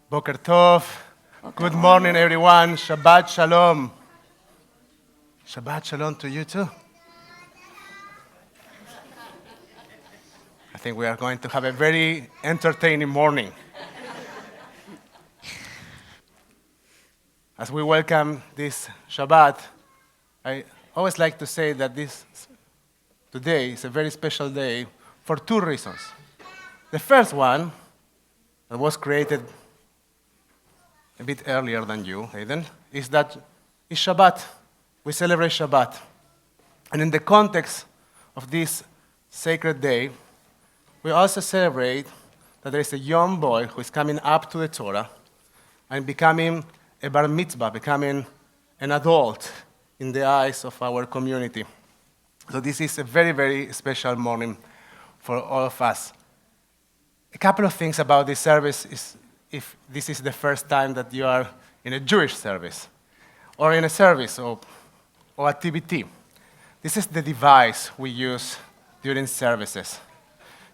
Boker Tov. Good morning, everyone. Shabbat Shalom. Shabbat Shalom to you too. I think we are going to have a very entertaining morning. As we welcome this Shabbat, I always like to say that today is a very special day for two reasons. The first one, that was created a bit earlier than you, Aiden, is that it's Shabbat. We celebrate Shabbat. And in the context of this sacred day, we also celebrate that there is a young boy who is coming up to the Torah and becoming a bar mitzvah, becoming an adult in the eyes of our community. So this is a very, very special morning for all of us. A couple of things about this service is if this is the first time that you are in a Jewish service or in a service or a TBT. This is the device we use during services.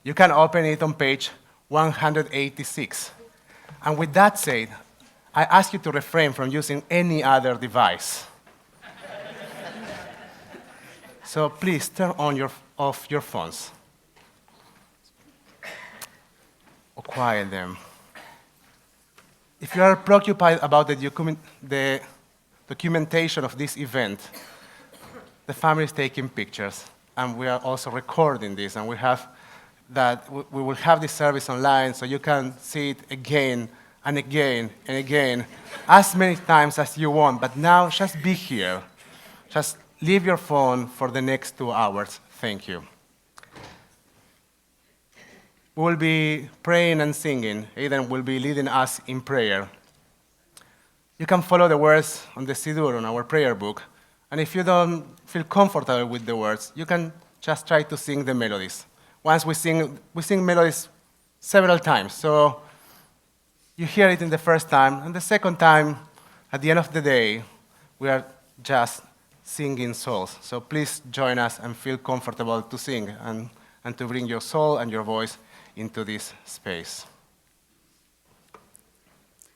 You can open it on page 186. And with that said, I ask you to refrain from using any other device. So please turn off your phones or quiet them. If you are preoccupied about the documentation of this event, the family is taking pictures, and we are also recording this, and we will have this service online so you can see it again and again and again, as many times as you want. But now, just be here. Just leave your phone for the next 2 hours. Thank you. We will be praying and singing. Aiden will be leading us in prayer. You can follow the words on the Siddur, on our prayer book. And if you don't feel comfortable with the words, you can just try to sing the melodies. Once we sing melodies several times. So you hear it in the first time, and the second time, at the end of the day, we are just singing souls. So please join us and feel comfortable to sing and to bring your soul and your voice into this space.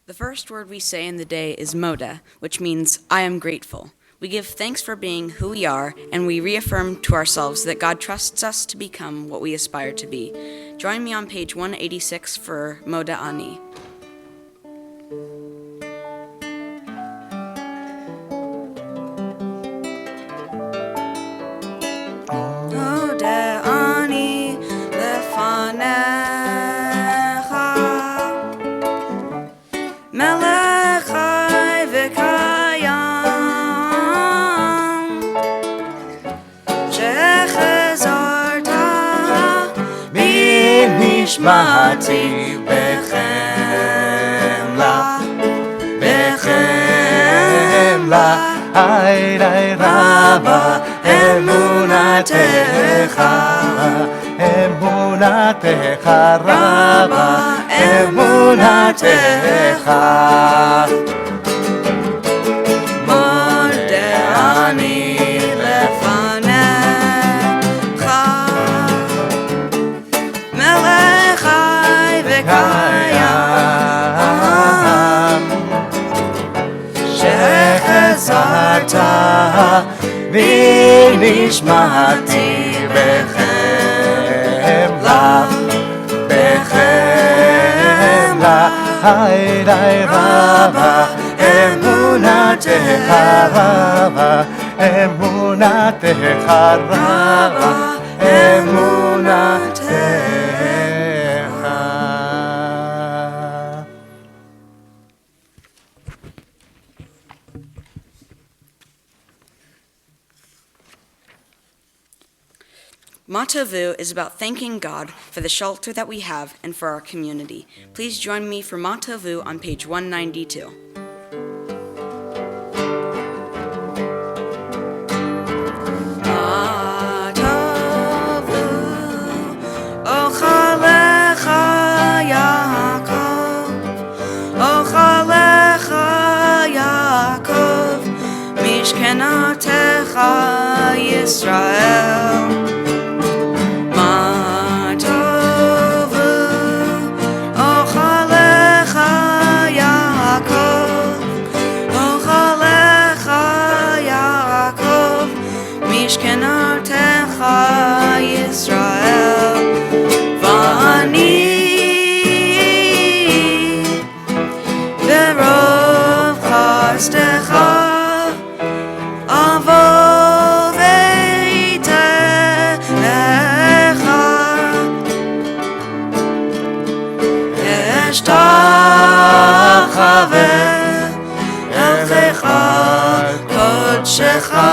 The first word we say in the day is moda, which means I am grateful. We give thanks for being who we are, and we reaffirm to ourselves that God trusts us to become what we aspire to be. Join me on page 186 for Moda Ani. Moda Ani lefanecha melech chai v'kayam shechazarta b'nishmati b'chemla Hayrai Rava, Emunatecha, Emunatecha Rava, Emunatecha. Mode ani lefanecha, Melech chai v'kayam, Shechazarta v'nishmati b'chemla, b'chemla. Hayrai Rava, Emunatecha Rava, Emunatecha Rava, Emunatecha. Matavu is about thanking God for the shelter that we have and for our community. Please join me for Matavu on page 192. Matavu, ochalecha Yaakov, ochalecha Yaakov, mishkenatecha Yisrael. Yisrael, v'ani berov chastecha avo v'eitecha eshtachave elchecha kodshecha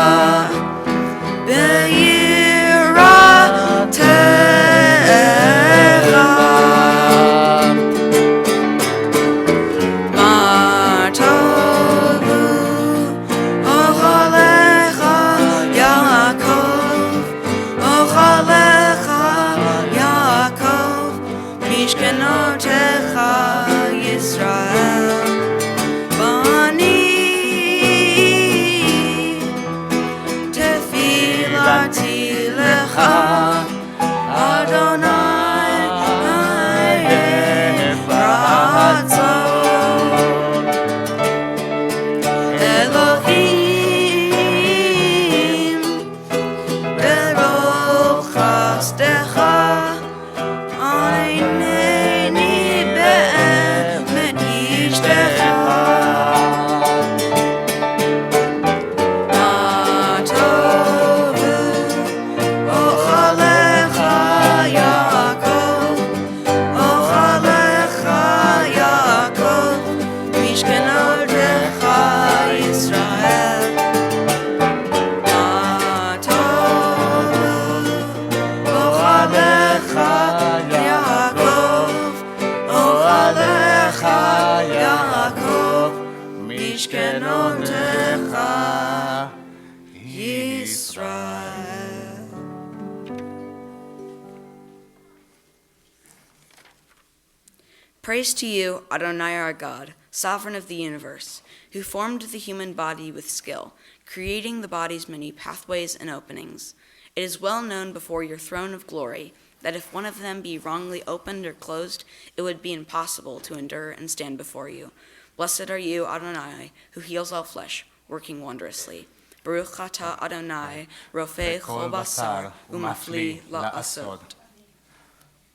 Praise to you, Adonai our God, sovereign of the universe, who formed the human body with skill, creating the body's many pathways and openings. It is well known before your throne of glory that if one of them be wrongly opened or closed, it would be impossible to endure and stand before you. Blessed are you, Adonai, who heals all flesh, working wondrously. Baruch atah Adonai, rofei chol basar, umafli la'asot.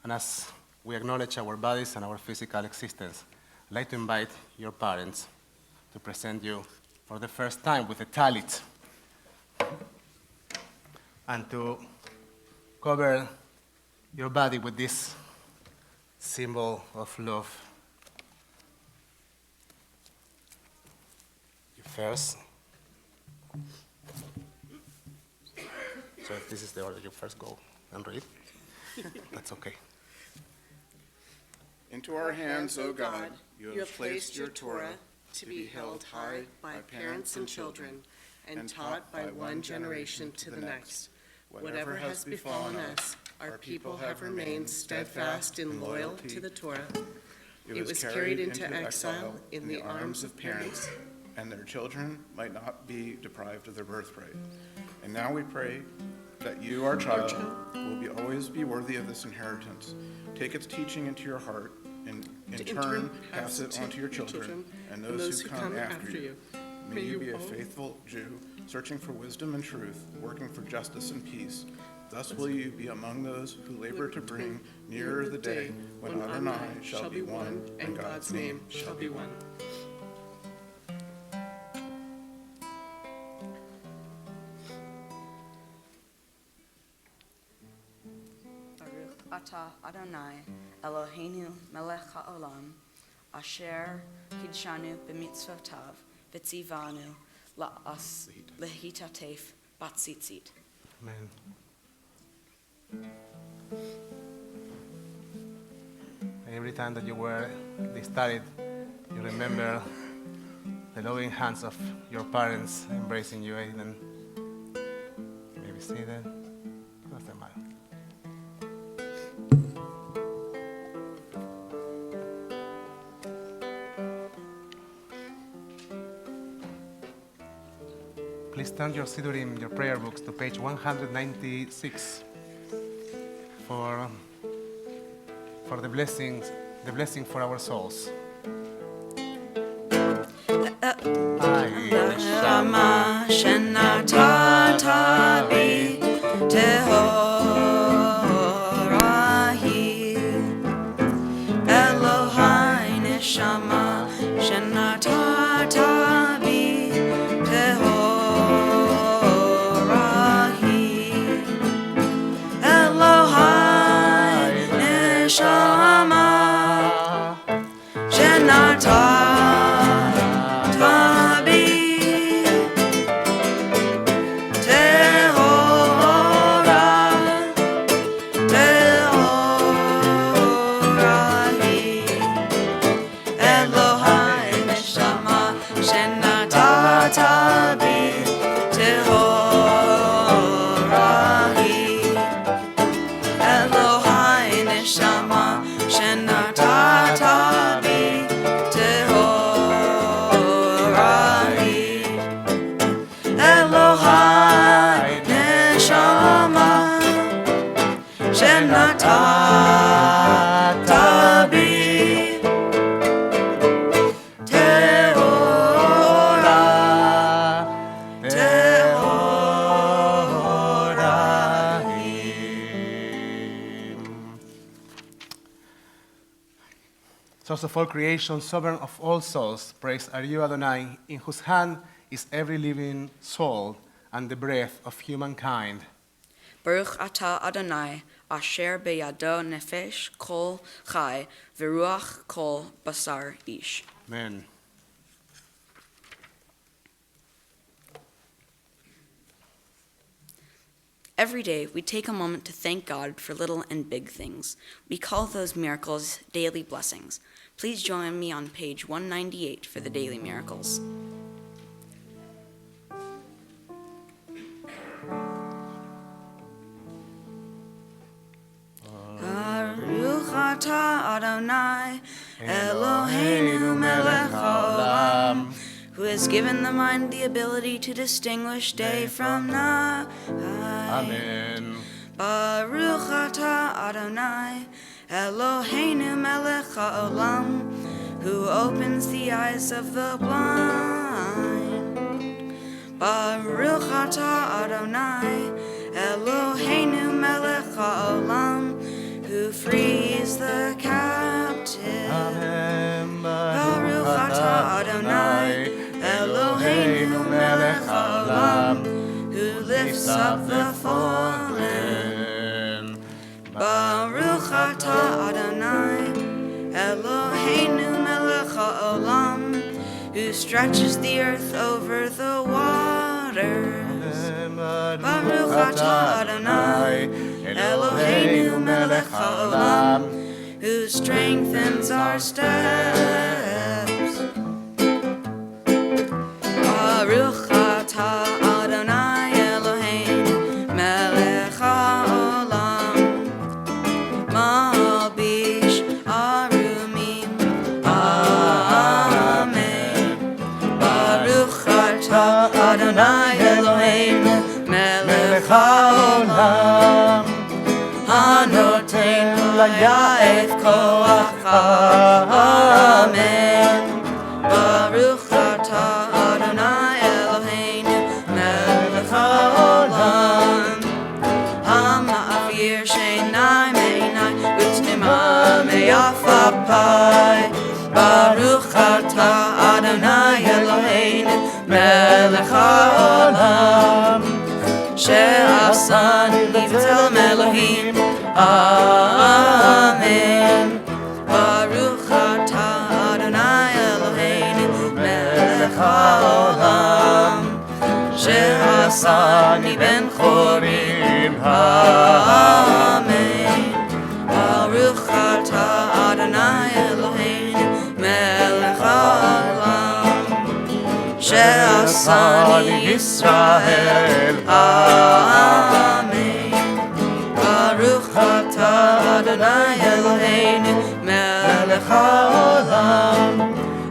And as we acknowledge our bodies and our physical existence, I'd like to invite your parents to present you for the first time with a talit and to cover your body with this symbol of love. You first. So if this is the order, you first go and read. That's okay. Into our hands, O God, you have placed your Torah to be held high by parents and children. and taught by one generation to the next. Whatever has befallen us, our people have remained steadfast and loyal to the Torah. It was carried into exile in the arms of parents, and their children might not be deprived of their birthright. And now we pray that you, our child, will always be worthy of this inheritance. Take its teaching into your heart, and in turn pass it on to your children and those who come after you. May you be a faithful Jew, searching for wisdom and truth, working for justice and peace. Thus will you be among those who labor to bring nearer the day when Adonai shall be one and God's name shall be one. Baruch atah Adonai Eloheinu melech haolam asher kidshanu b'mitzvotav v'tzivanu la'as lehitatef batzitzit. Amen. Every time that you were studied, you remember the loving hands of your parents embracing you, Aiden. Maybe see that. No está mal. Please turn your Sidurim, your prayer books, to page 196 for the blessing for our souls. Shama shenatata bi tehorahi Elohai neshama shenatata bi tehorahi Elohai neshama shenatata Source of all creation, sovereign of all souls, praise are you, Adonai, in whose hand is every living soul and the breath of humankind. Baruch atah Adonai, asher beyado nefesh kol chai, v'ruach kol basar ish. Amen. Every day, we take a moment to thank God for little and big things. We call those miracles daily blessings. Please join me on page 198 for the daily miracles. Baruch atah Adonai Eloheinu melech haolam, who has given the mind the ability to distinguish day from night. Amen. Baruch atah Adonai Eloheinu melech haolam, who opens the eyes of the blind. Baruch atah Adonai Eloheinu melech haolam, who frees the captive. Amen. Baruch atah Adonai Eloheinu melech haolam, who lifts up the fallen. Baruch atah Adonai Eloheinu melech haolam, who stretches the earth over the waters. Baruch atah Adonai Eloheinu melech haolam, who strengthens our steps. Baruch atah Yaef koachcha, amen. Baruch atah Adonai Eloheinu melech haolam. Ha'ma'avir sheinai meinai utnima me'afapai. Baruch atah Adonai Eloheinu melech haolam. She'asani b'tzelem Elohim, amen. Baruch atah Adonai Eloheinu melech haolam. She'asani ben chorim, amen. Baruch atah Adonai Eloheinu melech haolam. She'asani Yisrael, amen. Baruch atah Adonai Eloheinu melech haolam.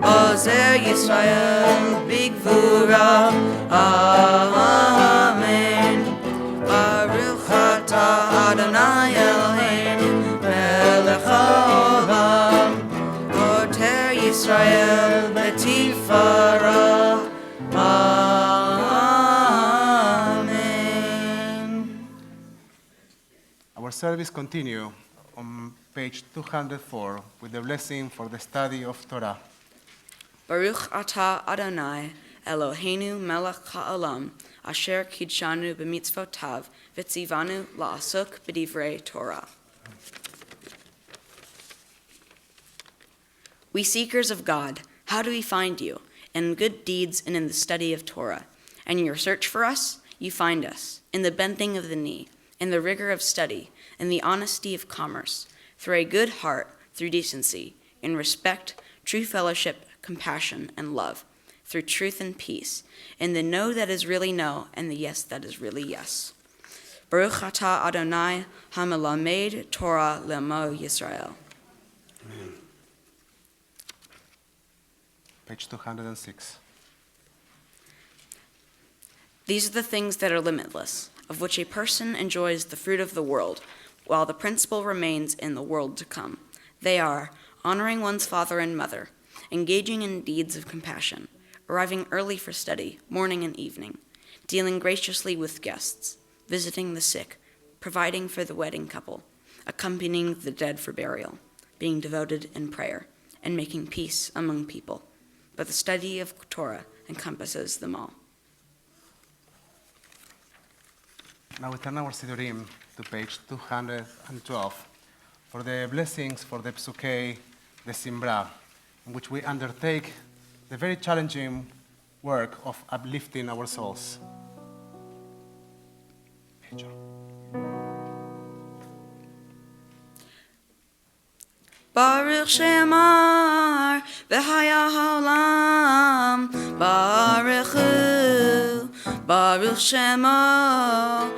Ozer Yisrael b'gvura, amen. Baruch atah Adonai Eloheinu melech haolam. Oter Yisrael b'tifara, amen. Our service continue on page 204 with the blessing for the study of Torah. Baruch atah Adonai Eloheinu melech ha'olam, asher kidshanu b'mitzvotav, v'tzivanu la'asok b'divrei Torah. We seekers of God, how do we find you? In good deeds and in the study of Torah. And in your search for us, you find us, in the bending of the knee, in the rigor of study, in the honesty of commerce, through a good heart, through decency, in respect, true fellowship, compassion, and love, through truth and peace, in the no that is really no, and the yes that is really yes. Baruch atah Adonai hamelamed Torah le'amo Yisrael. Page 206. These are the things that are limitless, of which a person enjoys the fruit of the world, while the principle remains in the world to come. They are honoring one's father and mother, engaging in deeds of compassion, arriving early for study, morning and evening, dealing graciously with guests, visiting the sick, providing for the wedding couple, accompanying the dead for burial, being devoted in prayer, and making peace among people. But the study of Torah encompasses them all. Now we turn our Sidurim to page 212 for the blessings for the Psukei, the Simbra, in which we undertake the very challenging work of uplifting our souls. Baruch Shemar v'haya haolam, Baruch Hu, Baruch Shemar,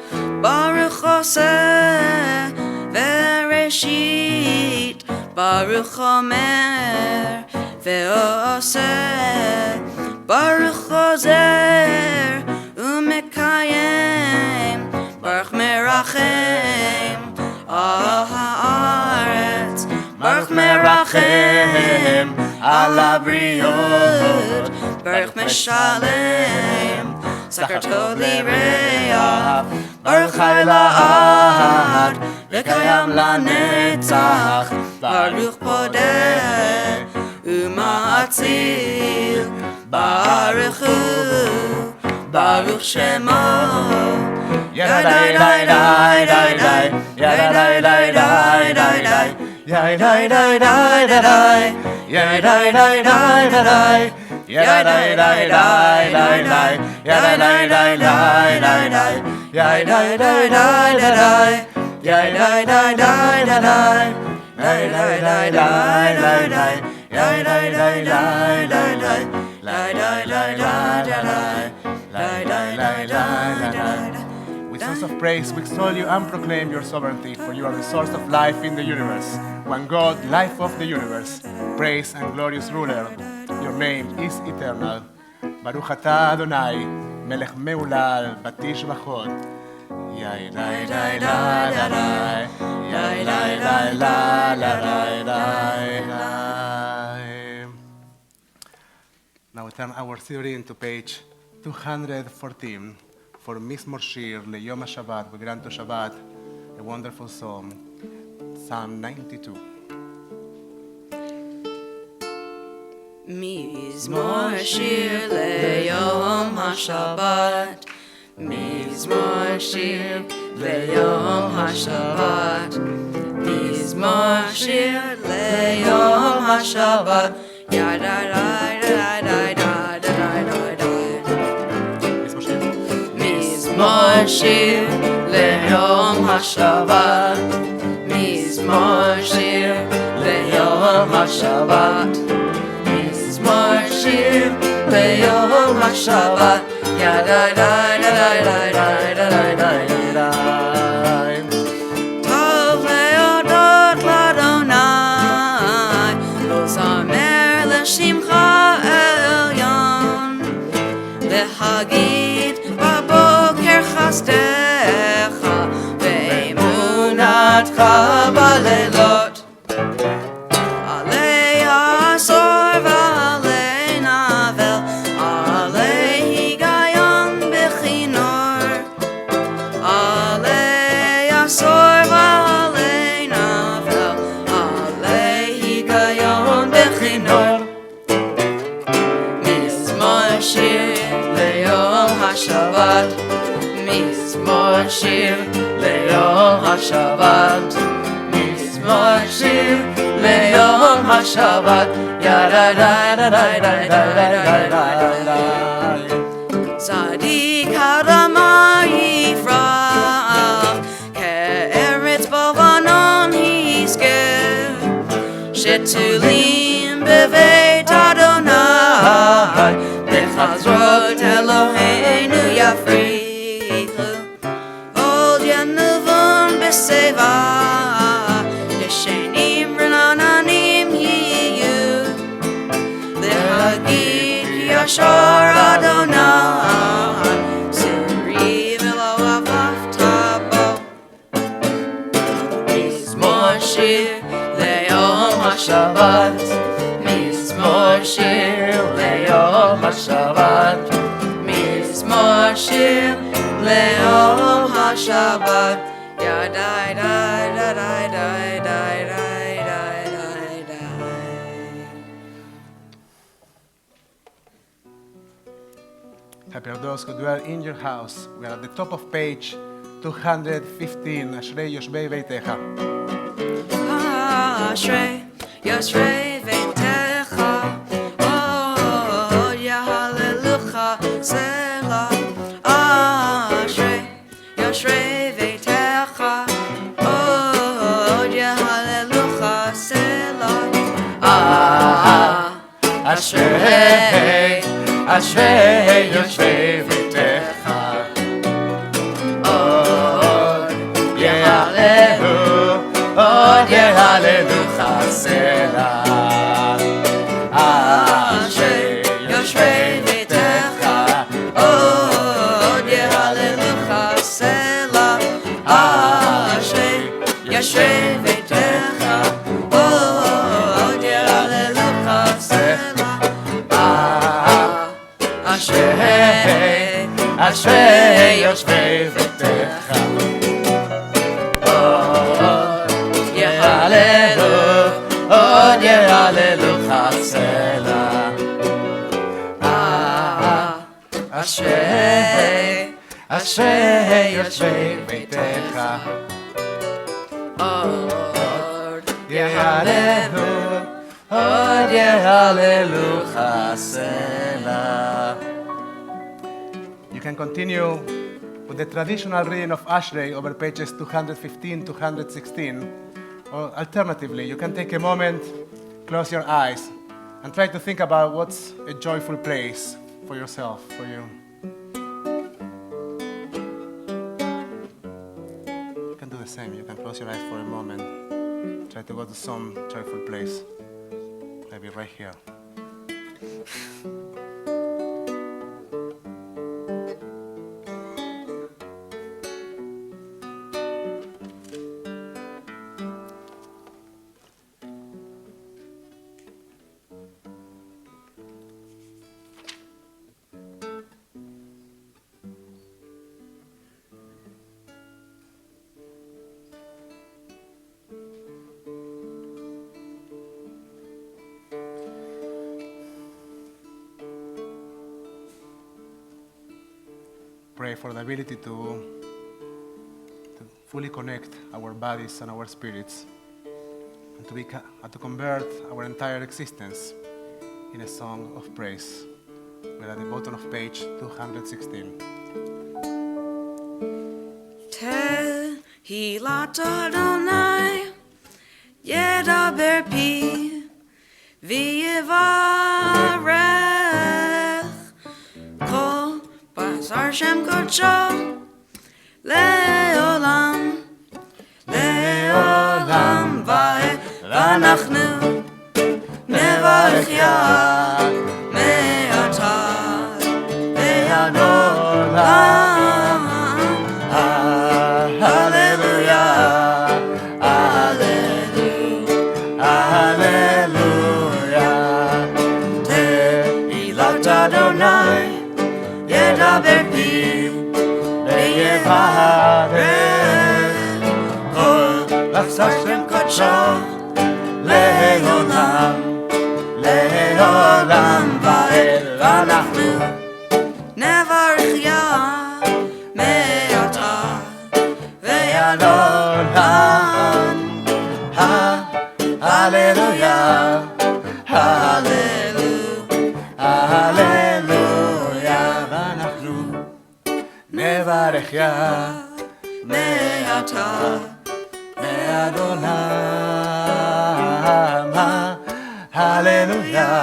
Baruch Oseh v'reshit, Baruch Omer v'oseh, Baruch Ozer u'mekayem, Baruch Merachem al haaretz, Baruch merachem al habriot, Baruch meshalem sachar tov lireach, Baruch chai la'ad v'kayam lanetzach, Baruch podeh u'ma'atzil, Baruch Hu, Baruch Shemo, Yadai dai dai dai dai, Yadai dai dai dai dai, Yadai dai dai dai dai, Yadai dai dai dai dai, Yadai dai dai dai dai, Yadai dai dai dai dai, Yadai dai dai dai dai, Yadai dai dai dai dai, Yadai dai dai dai dai, Yadai dai dai dai dai, Yadai dai dai dai dai, Yadai dai dai dai dai. With songs of praise, we extol you and proclaim your sovereignty, for you are the source of life in the universe. One God, life of the universe, praise and glorious ruler. Your name is eternal. Baruch atah Adonai, melech meulal, batish vachod. Yai dai dai dai dai dai, Now we turn our theory into page 214 for Mizmor Shir Leyom HaShabbat. We grant to Shabbat a wonderful psalm, Psalm 92. Mizmor Shir Leyom HaShabbat. Mizmor Shir Leyom HaShabbat. Mizmor Shir Leyom HaShabbat. Ya da da da da da da da da. Mizmor Shir Leyom HaShabbat. Mizmor Shir Leyom HaShabbat. Mizmor Shir Leyom HaShabbat. Ya da da da da da da da da da. Tov leodot l'Adonai, l'zamer l'shimcha elyon, l'hagid b'boker chastecha, ve'emunatcha b'leilot. Alei asor v'alei navel, alei higayon b'chinor, alei asor v'alei navel, alei higayon b'chinor. Mizmor Shir Leyom HaShabbat. Mizmor Shir Leyom HaShabbat. Mizmor Shir Leyom HaShabbat. Ya da da da da da da da da da. Tzadik harama yifrach, ke'eretz bavanon hisker, shetulim beveit Adonai, bechazrot Eloheinu yafrichu, od yanuvon beseva, yeshenim v'rananim yiyu, lehagid ki yashar Adonai, suri v'lo avaftabo. Mizmor Shir Leyom HaShabbat. Mizmor Shir Leyom HaShabbat. Mizmor Shir Leyom HaShabbat. Ya dai dai dai dai dai dai dai dai dai. Happy are those who dwell in your house. We are at the top of page 215. Ashrei Yoshbei Beitecha. Ashrei Yoshrei Veitecha, oh, ya Hallelujah, Selah. Ashrei Yoshrei Veitecha, oh, ya Hallelujah, Selah. Ashrei, Ashrei Yoshrei Veitecha, oh, ya Hallelujah, oh, ya Hallelujah, Selah. Ashrei Yoshrei Veitecha, oh, ya Hallelujah, Selah. Ashrei Yoshrei Veitecha, oh, ya Hallelujah, Selah. Ashrei, Ashrei Yoshrei Veitecha, oh, yeah, hallelujah, Selah. Ashrei, Ashrei Yoshrei Beitecha, oh, yeah, hallelujah, oh, yeah, hallelujah, Selah. You can continue with the traditional reading of Ashrei over pages 215, 216. Or alternatively, you can take a moment, close your eyes, and try to think about what's a joyful place for yourself, for you. You can do the same. You can close your eyes for a moment. Try to go to some joyful place. Maybe right here. pray for the ability to fully connect our bodies and our spirits, and to convert our entire existence in a song of praise. We're at the bottom of page 216. Tehillat Adonai yedaber pi v'yivarech kol basar shem kodsho le'olam le'olam v'anachnu nevarech yad me'ata ve'ad olam. Adonai yedaber pi ve'yivarech kol basar shem kodsho le'olam le'olam v'anachnu nevarech yad me'ata ve'ad olam. Hallelujah, hallelujah, ואנחנו נברך מעתה ועד עולם. הללויה,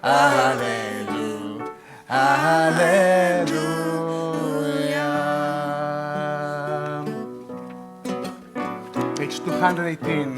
hallelujah. Page 218.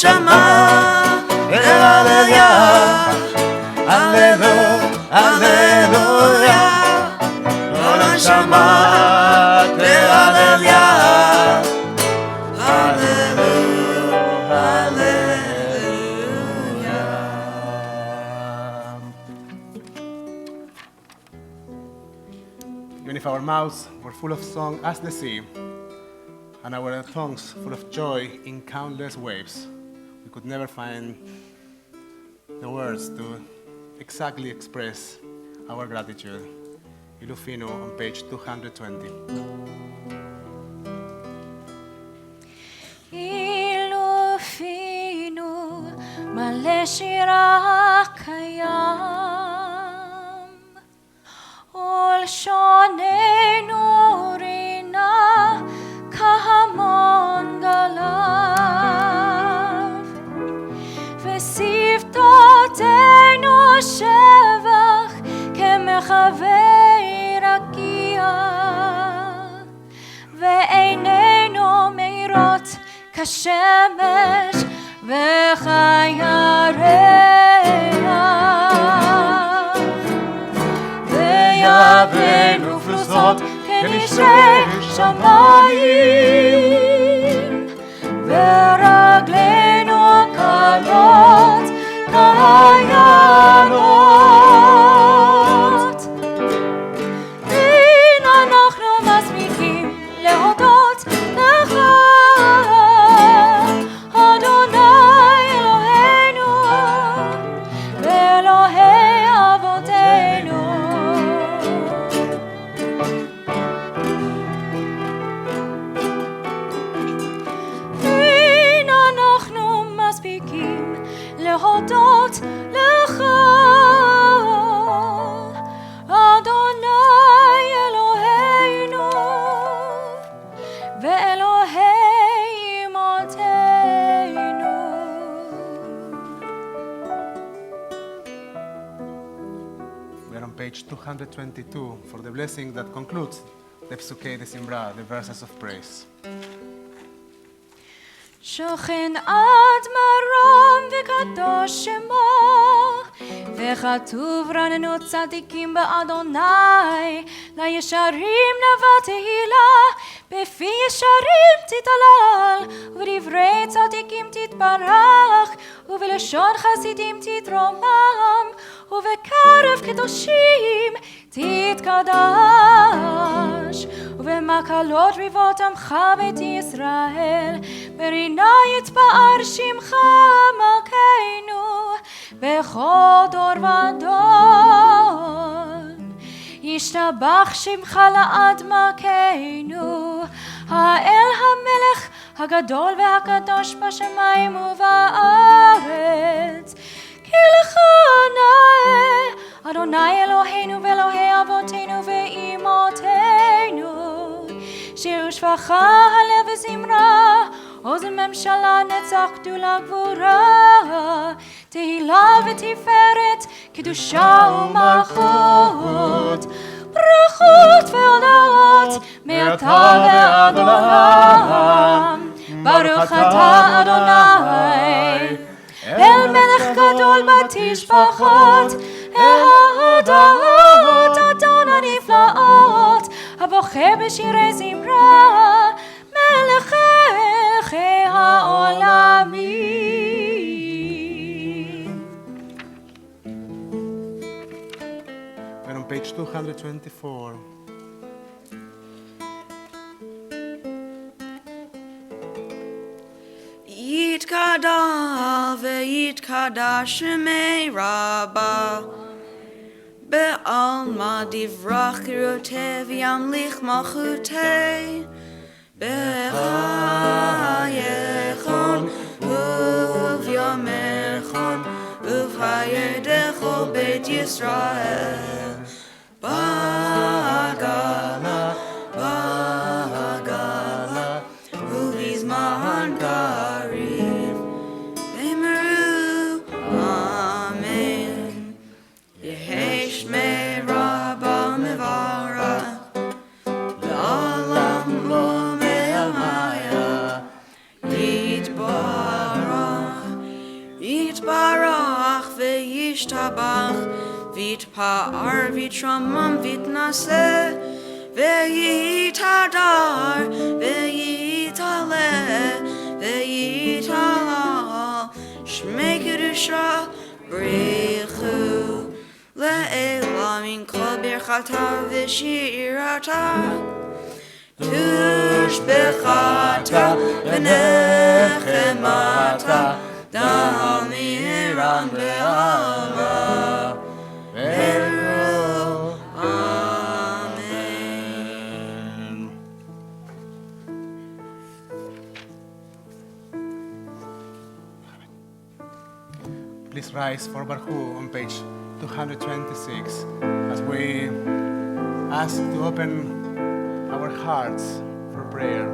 Shama, hallelujah, hallelujah, hallelujah. Olam Shama, hallelujah, hallelujah, hallelujah. Even if our mouths were full of song as the sea, and our tongues full of joy in countless waves, we could never find the words to exactly express our gratitude. Ilufinu on page 220. Ilufinu male shira kayam ol shonenu rina kahamon galav וספתותינו שבח כמחווה רקיע ועינינו מאירות כשמש וכירח ויבנו פרוסות כנשרי שמיים ורגלינו קלות כעיינות. אין אנחנו מספיקים להודות לך, אדוני אלוהינו ואלוהי אבותינו. אין אנחנו מספיקים להודות לך, page 222 for the blessing that concludes the Psukei de Simra, the verses of praise. שוכן עד מרום וקדוש שמו, וכתוב רננו צדיקים באדוני, לישרים נבוא תהילה, בפי ישרים תתהלל, ובדברי צדיקים תתברך, ובלשון חסידים תתרומם, ובקרב קדושים תתקדש, ובמקלות ריבות עמך בית ישראל, ברינה יתפאר שמך מלכנו, בכל דור ודור. ישתבח שמך לעד מלכנו, האל המלך הגדול והקדוש בשמיים ובארץ. כי לך נאה אדוני אלוהינו ואלוהי אבותינו ואימותינו, שיר ושפחה הלב וזמרה, אוזן ממשלה נצח גדולה גבורה, תהילה ותפארת קדושה ומלכות, ברכות והודות מעתה ועד עולם. ברוך אתה אדוני אל מלך גדול בתשבחות, ההודות אדון הנפלאות, הבוחר בשירי זמרה, מלך מלכי העולמים. And on page 224, יתקדש ויתקדש שמי רבה, בעלמא דברך קראתי וימליך מלכותי, בחייכון וביומכון ובחיי כל בית ישראל, בגלה בגלה ובזמן קריב, אמרו אמן. יהי שמי רבה מברך לעולם ומלמיה, יתברך וישתבח, ויתפאר ויתרומם ויתנשא, ויתהדר ויתעלה ויתהלל, שמי קדושה בריחו לעילא מן כל ברכתה ושירתה, תושבחתה ונחמתה, דמירן בעלמא, אמרו אמן. please rise for Barhu on page 226 as we ask to open our hearts for prayer.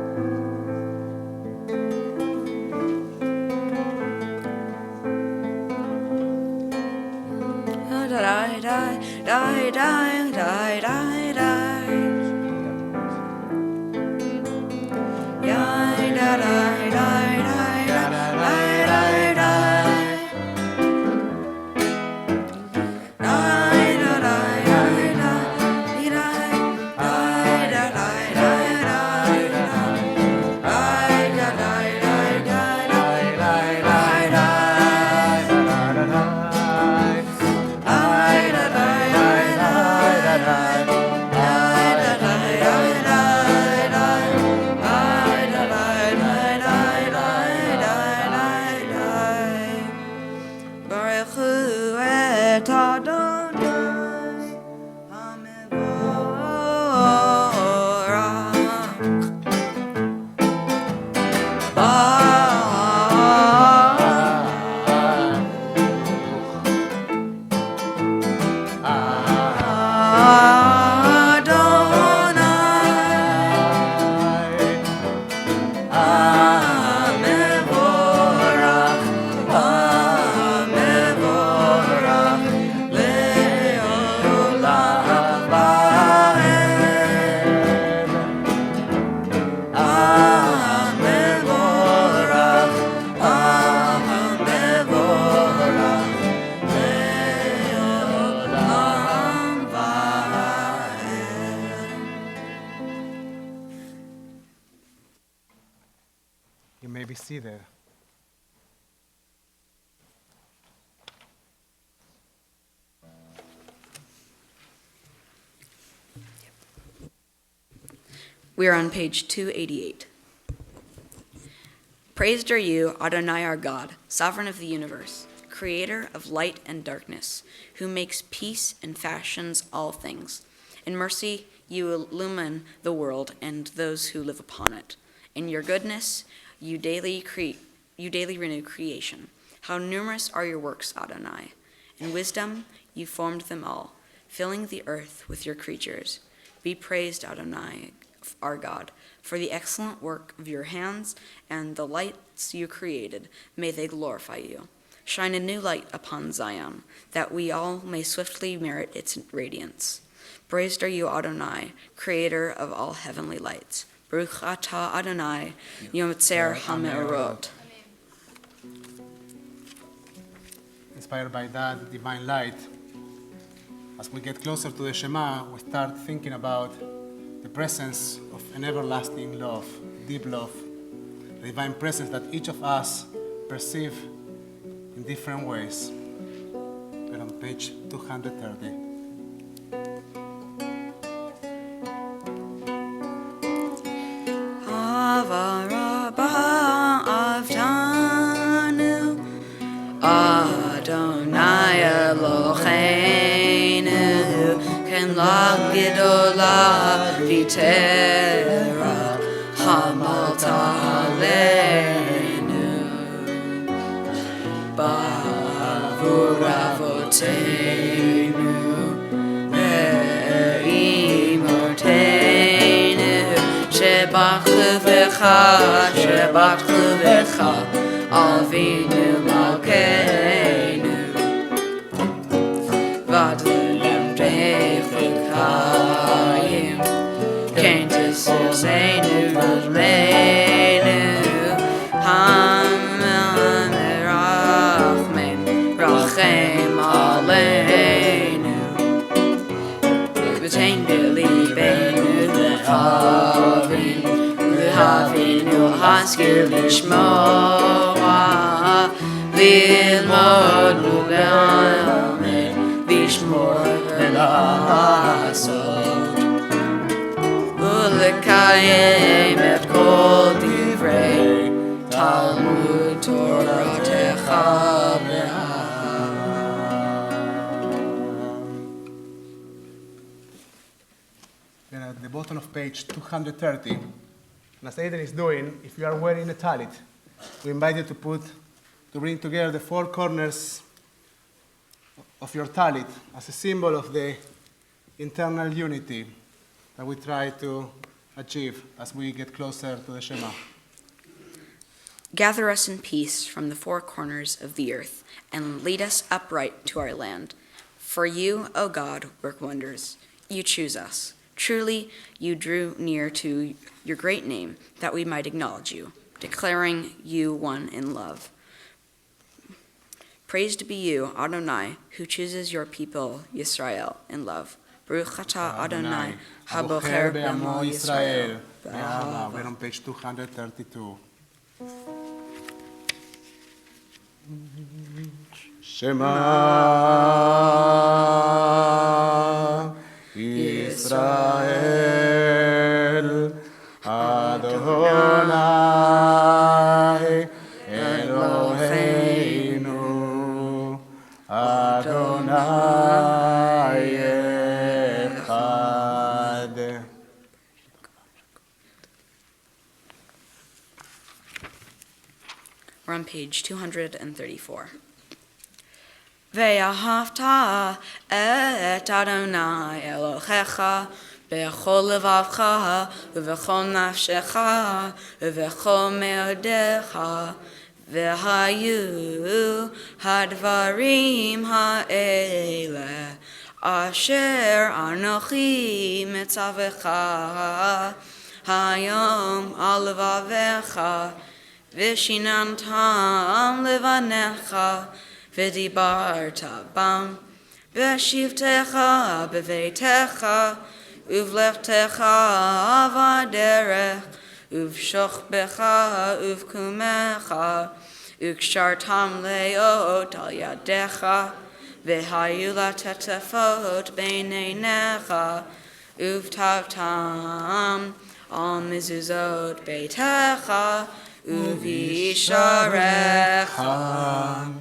המבורך, המבורך, be seated. We are on page 288. Praised are you, Adonai our God, sovereign of the universe, creator of light and darkness, who makes peace and fashions all things. In mercy, you illumine the world and those who live upon it. In your goodness, you daily renew creation. How numerous are your works, Adonai. In wisdom, you formed them all, filling the earth with your creatures. Be praised, Adonai, our God, for the excellent work of your hands and the lights you created. May they glorify you. Shine a new light upon Zion, that we all may swiftly merit its radiance. Praised are you, Adonai, creator of all heavenly lights. Baruch atah Adonai, Yotzer HaMe'orot. Inspired by that divine light, as we get closer to the Shema, we start thinking about the presence of an everlasting love, deep love, the divine presence that each of us perceive in different ways. We're on page 230. Adonai Eloheinu, ken gedola v'tera, hamalta aleinu, ba'avur avoteinu, ve'imotenu, shebachu v'cha, Avinu Malkeinu, Vadlim Dechukayim, Kentis Yoseinu Vadleinu, Hamel Merachmim, Rachem Aleinu, V'tein B'libeinu V'havinu Haskir Lishmoa, Lilmod Lugamen, Lishmor V'lasot, U'lekayim et kol divrei Talmud Toratecha Then at the bottom of page 230, and as Aiden is doing, if you are wearing a talit, we invite you to bring together the four corners of your talit as a symbol of the internal unity that we try to achieve as we get closer to the Shema. Gather us in peace from the four corners of the earth, and lead us upright to our land. For you, O God, work wonders. You choose us. Truly, you drew near to your great name, that we might acknowledge you, declaring you one in love. Praised be you, Adonai, who chooses your people, Yisrael, in love. Baruch atah Adonai, habocher be'amo Yisrael. We're on page 232. Shema Yisrael Adonai Eloheinu Adonai Echad. We're on page 234. Ve'ahavta et Adonai Elohecha b'chol levavcha u'v'chol nafshecha u'v'chol me'odecha v'hayu hadvarim ha'ele asher anochi mitzavecha hayom al levavecha v'shinantam levanecha v'dibarta bam v'shivtecha b'veitecha uvleftecha avaderech uvshochbecha, uvkumecha, ukshartam leot al yadecha, v'hayu latetefot beineinecha, uvtavtam al mezuzot beitecha, uvisharecha.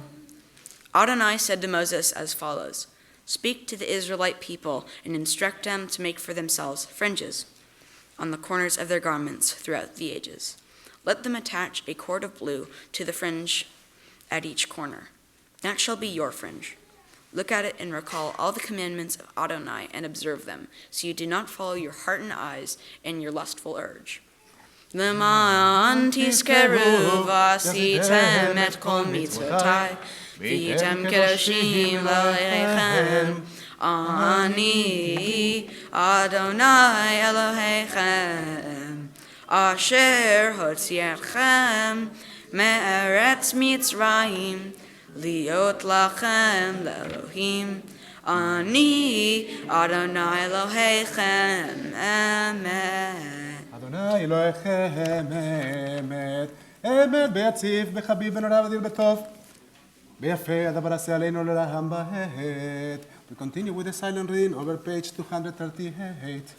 Adonai said to Moses as follows, "Speak to the Israelite people and instruct them to make for themselves fringes on the corners of their garments throughout the ages. Let them attach a cord of blue to the fringe at each corner. That shall be your fringe. Look at it and recall all the commandments of Adonai and observe them, so you do not follow your heart and eyes and your lustful urge. L'ma'an tizkeru v'asitem et kol mitzvotai, v'yitem kedoshim l'Elohechem. Ani Adonai Elohechem, asher hotziatchem me'eretz Mitzrayim, liot lachem l'Elohim. Ani Adonai Elohechem, Amen." Adonai Elohechem emet, emet ביציב, בחביב ונורא ודיר בטוב. ביפה הדבר עשה עלינו לרחם בעת. We continue with the silent reading over page 238.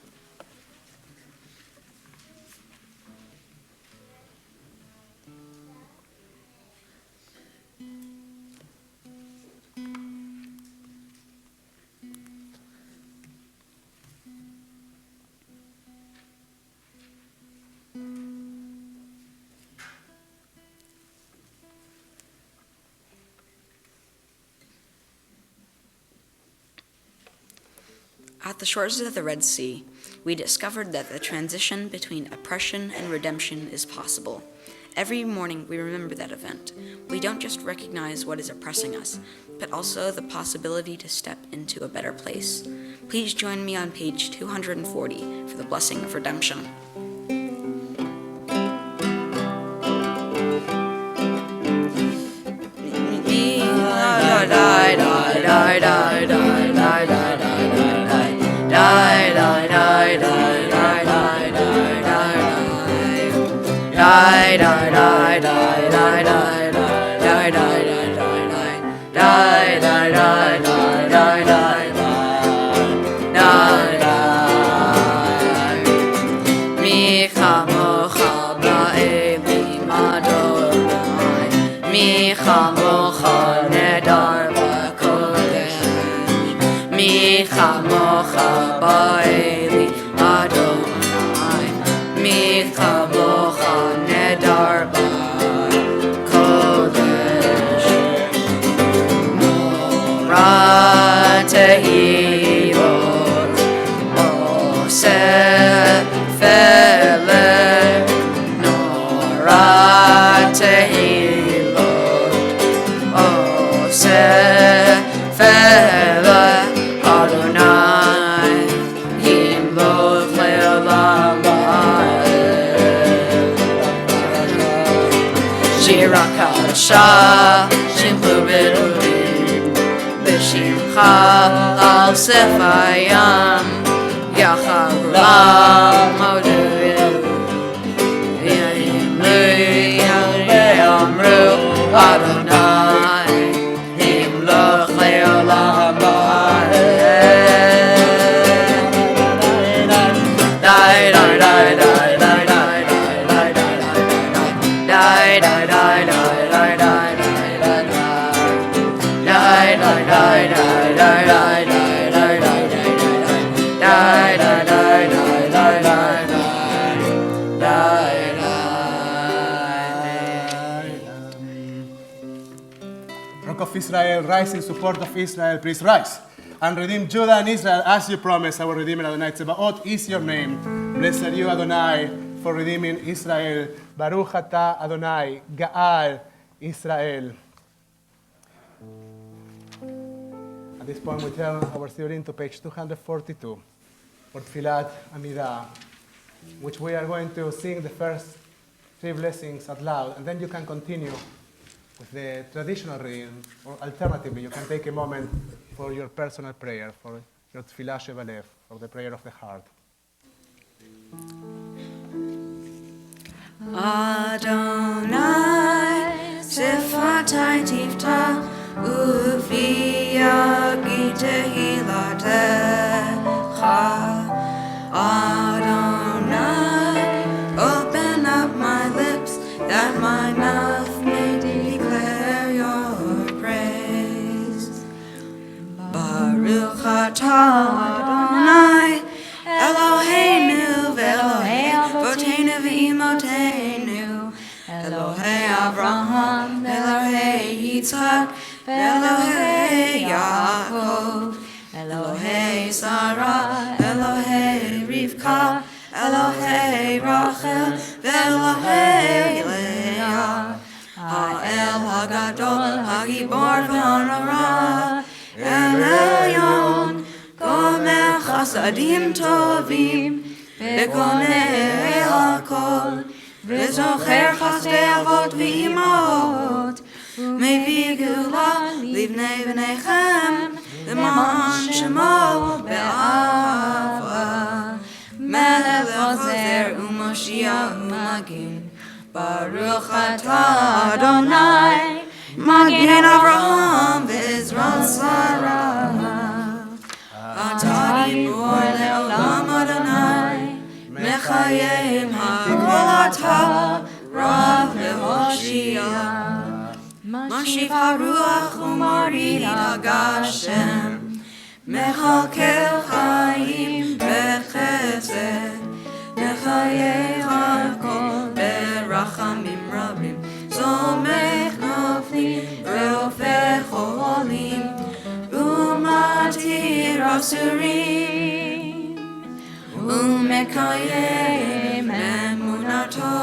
At the shores of the Red Sea, we discovered that the transition between oppression and redemption is possible. Every morning we remember that event. We don't just recognize what is oppressing us, but also the possibility to step into a better place. Please join me on page 240 for the blessing of redemption. Al Sephayam Yacharam Moduel Amru Adonai Himloch Leolam Of Israel, rise in support of Israel, please rise. And redeem Judah and Israel as you promised, our Redeemer Adonai Tzebaot is your name. Blessed are you, Adonai, for redeeming Israel. Baruch atah Adonai, Gaal Israel. At this point, we turn our study to page 242 for Tfilat Amidah, which we are going to sing the first three blessings out loud, and then you can continue with the traditional reading, or alternatively, you can take a moment for your personal prayer, for your tefillah shebalev, for the prayer of the heart. Adonai, Sifatai Tifta, Ufi Yagite Hilatecha. Adonai, open up my lips, that my mouth may declare your praise. Baruch atah Adonai, Eloheinu ve'Elohei Avotenu ve'imotenu, Elohei Avraham ve'Elohei Yitzchak ve'Elohei Yaakov, Elohei Sarah, Elohei Rivka, Elohei Rachel ve'Elohei Leah, Ha'el Hagadol Hagibor ve'Hanora, El Elyon Gomer Chasadim Tovim Ve'Gonei Hakol Ve'Zocher Chasdei Avot V'Imot U'Mevi Geulah Livnei V'Nechem L'Ma'an Shemo Be'ahava Melech Ozer U'Moshiach U'Magin Baruch atah Adonai Magin Avraham Ve'Izrael Sarah Atah Gibor Le'olam Adonai Mechayim HaKol Atah Rav Le'Hoshia Mashiv HaRuach U'Morid HaGashem Mechakel Chaim Bechesed Mechayei HaKol Berachamim Rabim Zomech Noflim Ve'Ofech Cholim U'Matir Asurim U'Mekayem Emunato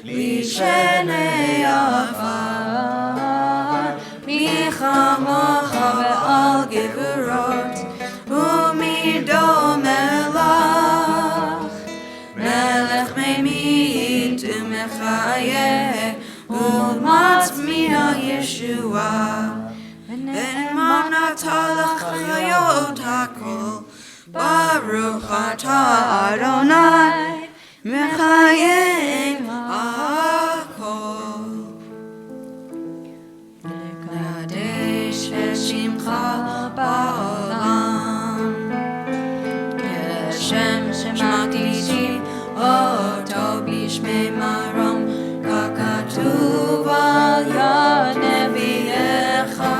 Lishenei Afar Michamocha Ve'al Gevurot U'Mido Melach Melech Meimit U'Mechayeh U'Matzmiah Yeshua V'Nemanata L'Chayot HaKol Baruch atah Adonai Mechayim HaKol L'Kadesh Shemcha Ba'olam Keshem Shemati Oto Bishmei Marom Kakatuv Al Yad Nevi'echa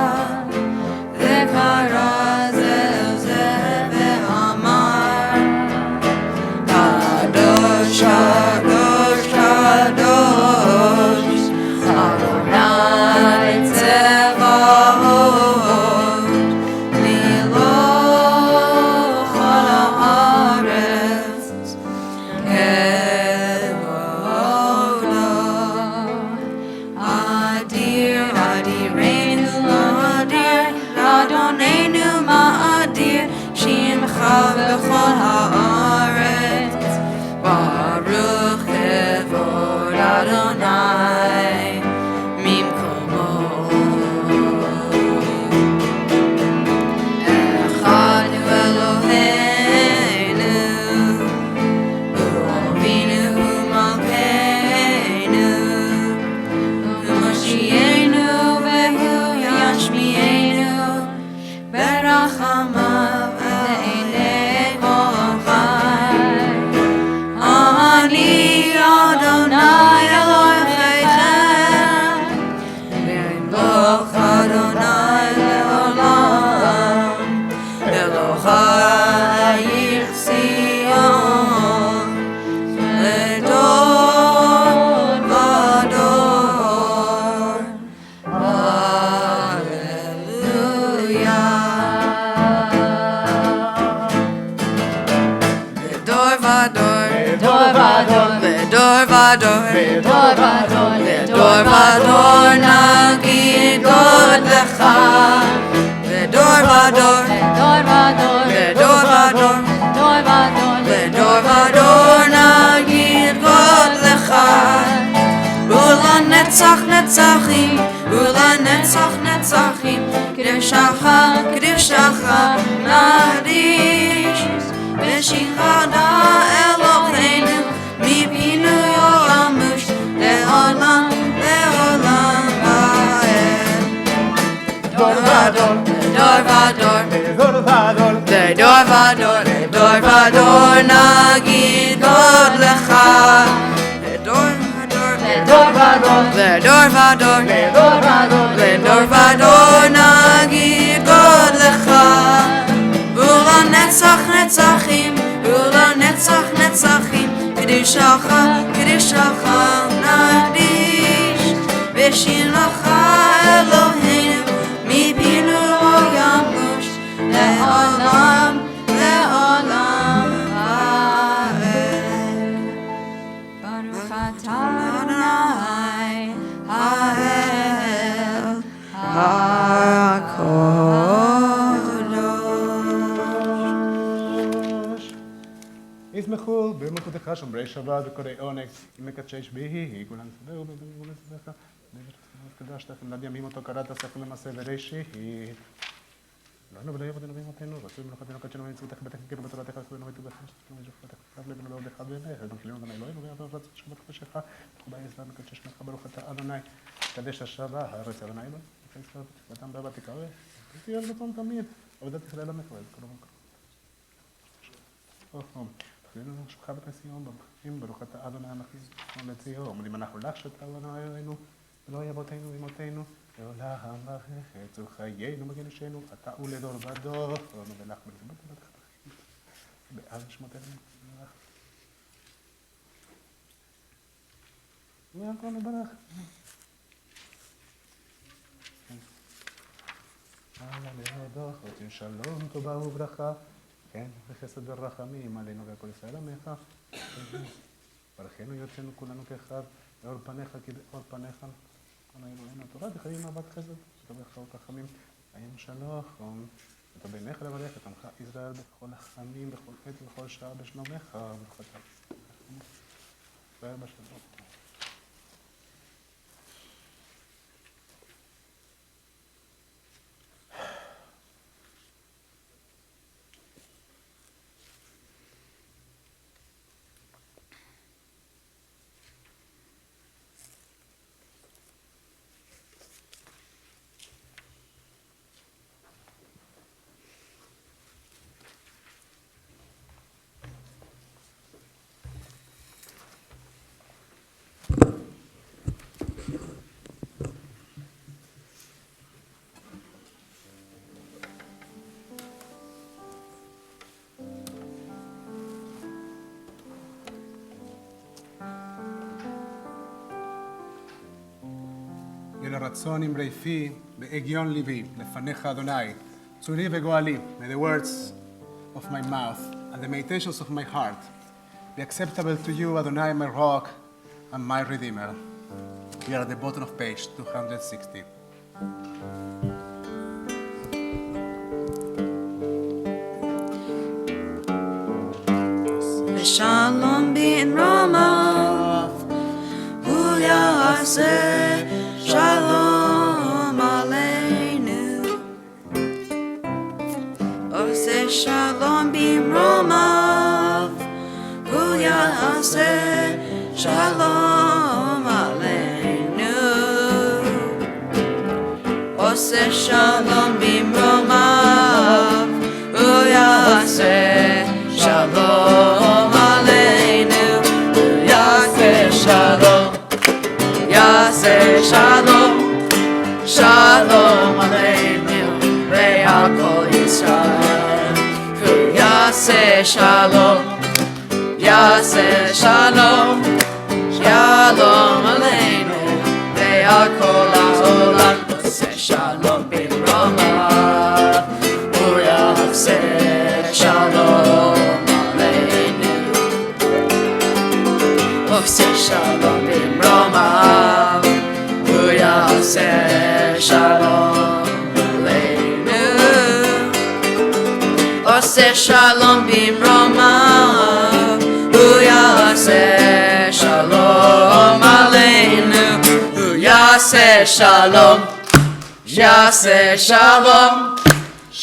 V'Kara Kadosh, Kadosh, Adonai Tzevaot, Miloch ha'aretz, Kevodo, Adir, Adireinu Adir, Adonenu Ma'adir, Shimcha b'chol ha'aretz. Baruch Kevod Adonai Mimkomo Echad Hu Eloheinu U'Avinu Hu Malkeinu U'Moshienu Ve'Hu Yashmienu Berachamav Ve'enei Mochai Ani Adonai Elohechem V'Imloch Adonai Le'olam Elohai Yichzion Ledor Vador Hallelujah Ledor Vador Ledor Vador Nagid God Lecha Ledor Vador Nagid God Lecha Ula Netzach Netzachim Ula Netzach Netzachim Kedushacha Nadish V'Shichada Eloheinu Mipinu Yoamush לדור ודור, לדור ודור נגיד גודלך. לדור ודור, לדור ודור, לדור ודור, לדור ודור, לדור ודור נגיד גודלך. ולנצח נצחים, ולנצח נצחים, קדישך, קדישך נקדיש, ושיר לך אלוהינו, מפינו לא ימוש, לעולם, לעולם האל. ברוך אתה אדוני, האל, ישמחו במלכותך שומרי שבת וקוראי עונג, מקדשי שביעי, כולם סברו ובגבול סבך, קדשת לכם ימים אותו קראת ספר למעשה וראשית. לא לנו ולא יעבדנו באמותינו, רצוי מלאכתנו קדשנו במצוותך בתקנו בתורתך וכולנו בטובך, שלום ושפטך, חב לבנו לעובדך בעיניך, במחילים אדוני אלוהינו ויעבור רצון שבת קדשך, מכובד ישראל מקדשי שמך ברוך אתה אדוני, קדש השבה, הארץ אדוני אלוהים, ואתם בבת תקרא, תהיה רצון תמיד, עבודת תכלה למך וכל המקום. תחילנו שוכחה בכנסיון, במחים, ברוך אתה אדוני המכריז לציון, אומרים אנחנו לך שאתה אדוני אלוהינו, ולא אבותינו ואמותינו, לעולם בחפץ ולחיינו מגנשנו, אתה ולדור ודור, ולך בלזבות ובתך תחים, בעד שמותינו לך. והכל נברך. הלאה להודות, רוצים שלום, טובה וברכה. כן, וחסד ורחמים עלינו והכל ישראל עמך. ברכנו יוצאנו כולנו כאחד, ואור פניך כאור פניך. אנו אלוהינו התורה, וחיים אהבת חסד, ותברך אור רחמים. חיים שלום, ותבינך לברך את עמך ישראל בכל החמים, בכל עת ובכל שעה בשלומך, וברוך אתה. ישראל בשלום. רצון אמרי פי בהגיון ליבי לפניך אדוני צורי וגואלי. May the words of my mouth and the meditations of my heart be acceptable to you, Adonai, my rock and my redeemer. We are at the bottom of page 260. Shalom bin Ramav, Hu Yaseh Shalom Aleinu. Oseh Shalom bin Ramav, Hu Yaseh Shalom Aleinu. Oseh Shalom bin Ramav, Hu Yaseh Shalom Aleinu. Yaseh Shalom, Yaseh Shalom, Shalom Aleinu, ve'al kol Yisrael. Yaseh Shalom, Yaseh Shalom, Shalom Aleinu, ve'al kol ha'olam. Yaseh Shalom b'brama, u'yaseh Shalom Aleinu. Yaseh Shalom b'brama, u'yaseh Shalom Aleinu. Yaseh Shalom b'brama, u'yaseh Shalom Aleinu. Yaseh Shalom, Yaseh Shalom,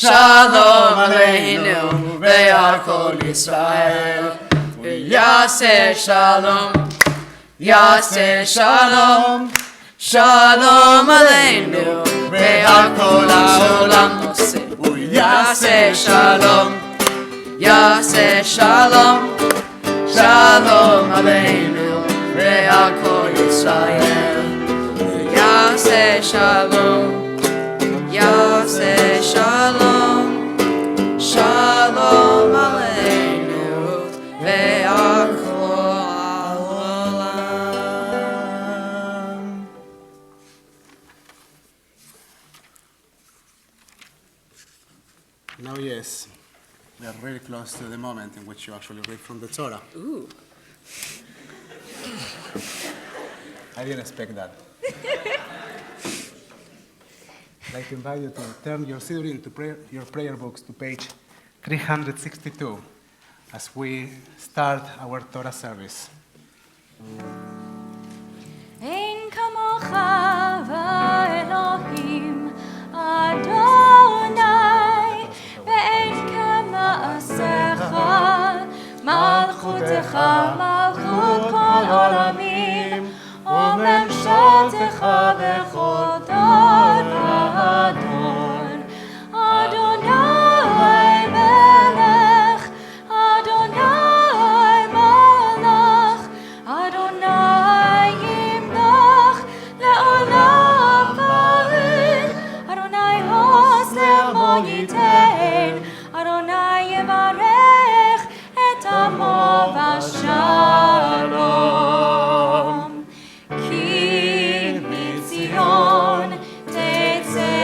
Shalom Aleinu, ve'al kol Yisrael. Yaseh Shalom, Yaseh Shalom, Shalom Aleinu, ve'al kol ha'olam. Yaseh Shalom, יעשה שלום, שלום עלינו ועל כל ישראל. יעשה שלום, יעשה שלום, שלום עלינו ועל כל העולם. Now, yes, we are really close to the moment in which you actually read from the Torah. Ooh. I didn't expect that. I'd like to invite you to turn your Siddurim to your prayer books to page 362 as we start our Torah service. אין כמוך ואלוהים אדוני, ואין כמעשיך, מלכותך מלכות כל עולמים, וממשלתך בכל דור ודור. אדוני מלך, אדוני מלך, אדוני ימלוך לעולם ועד. אדוני עוז לעמו ייתן, אדוני יברך את עמו בשלום. כי מציון תצא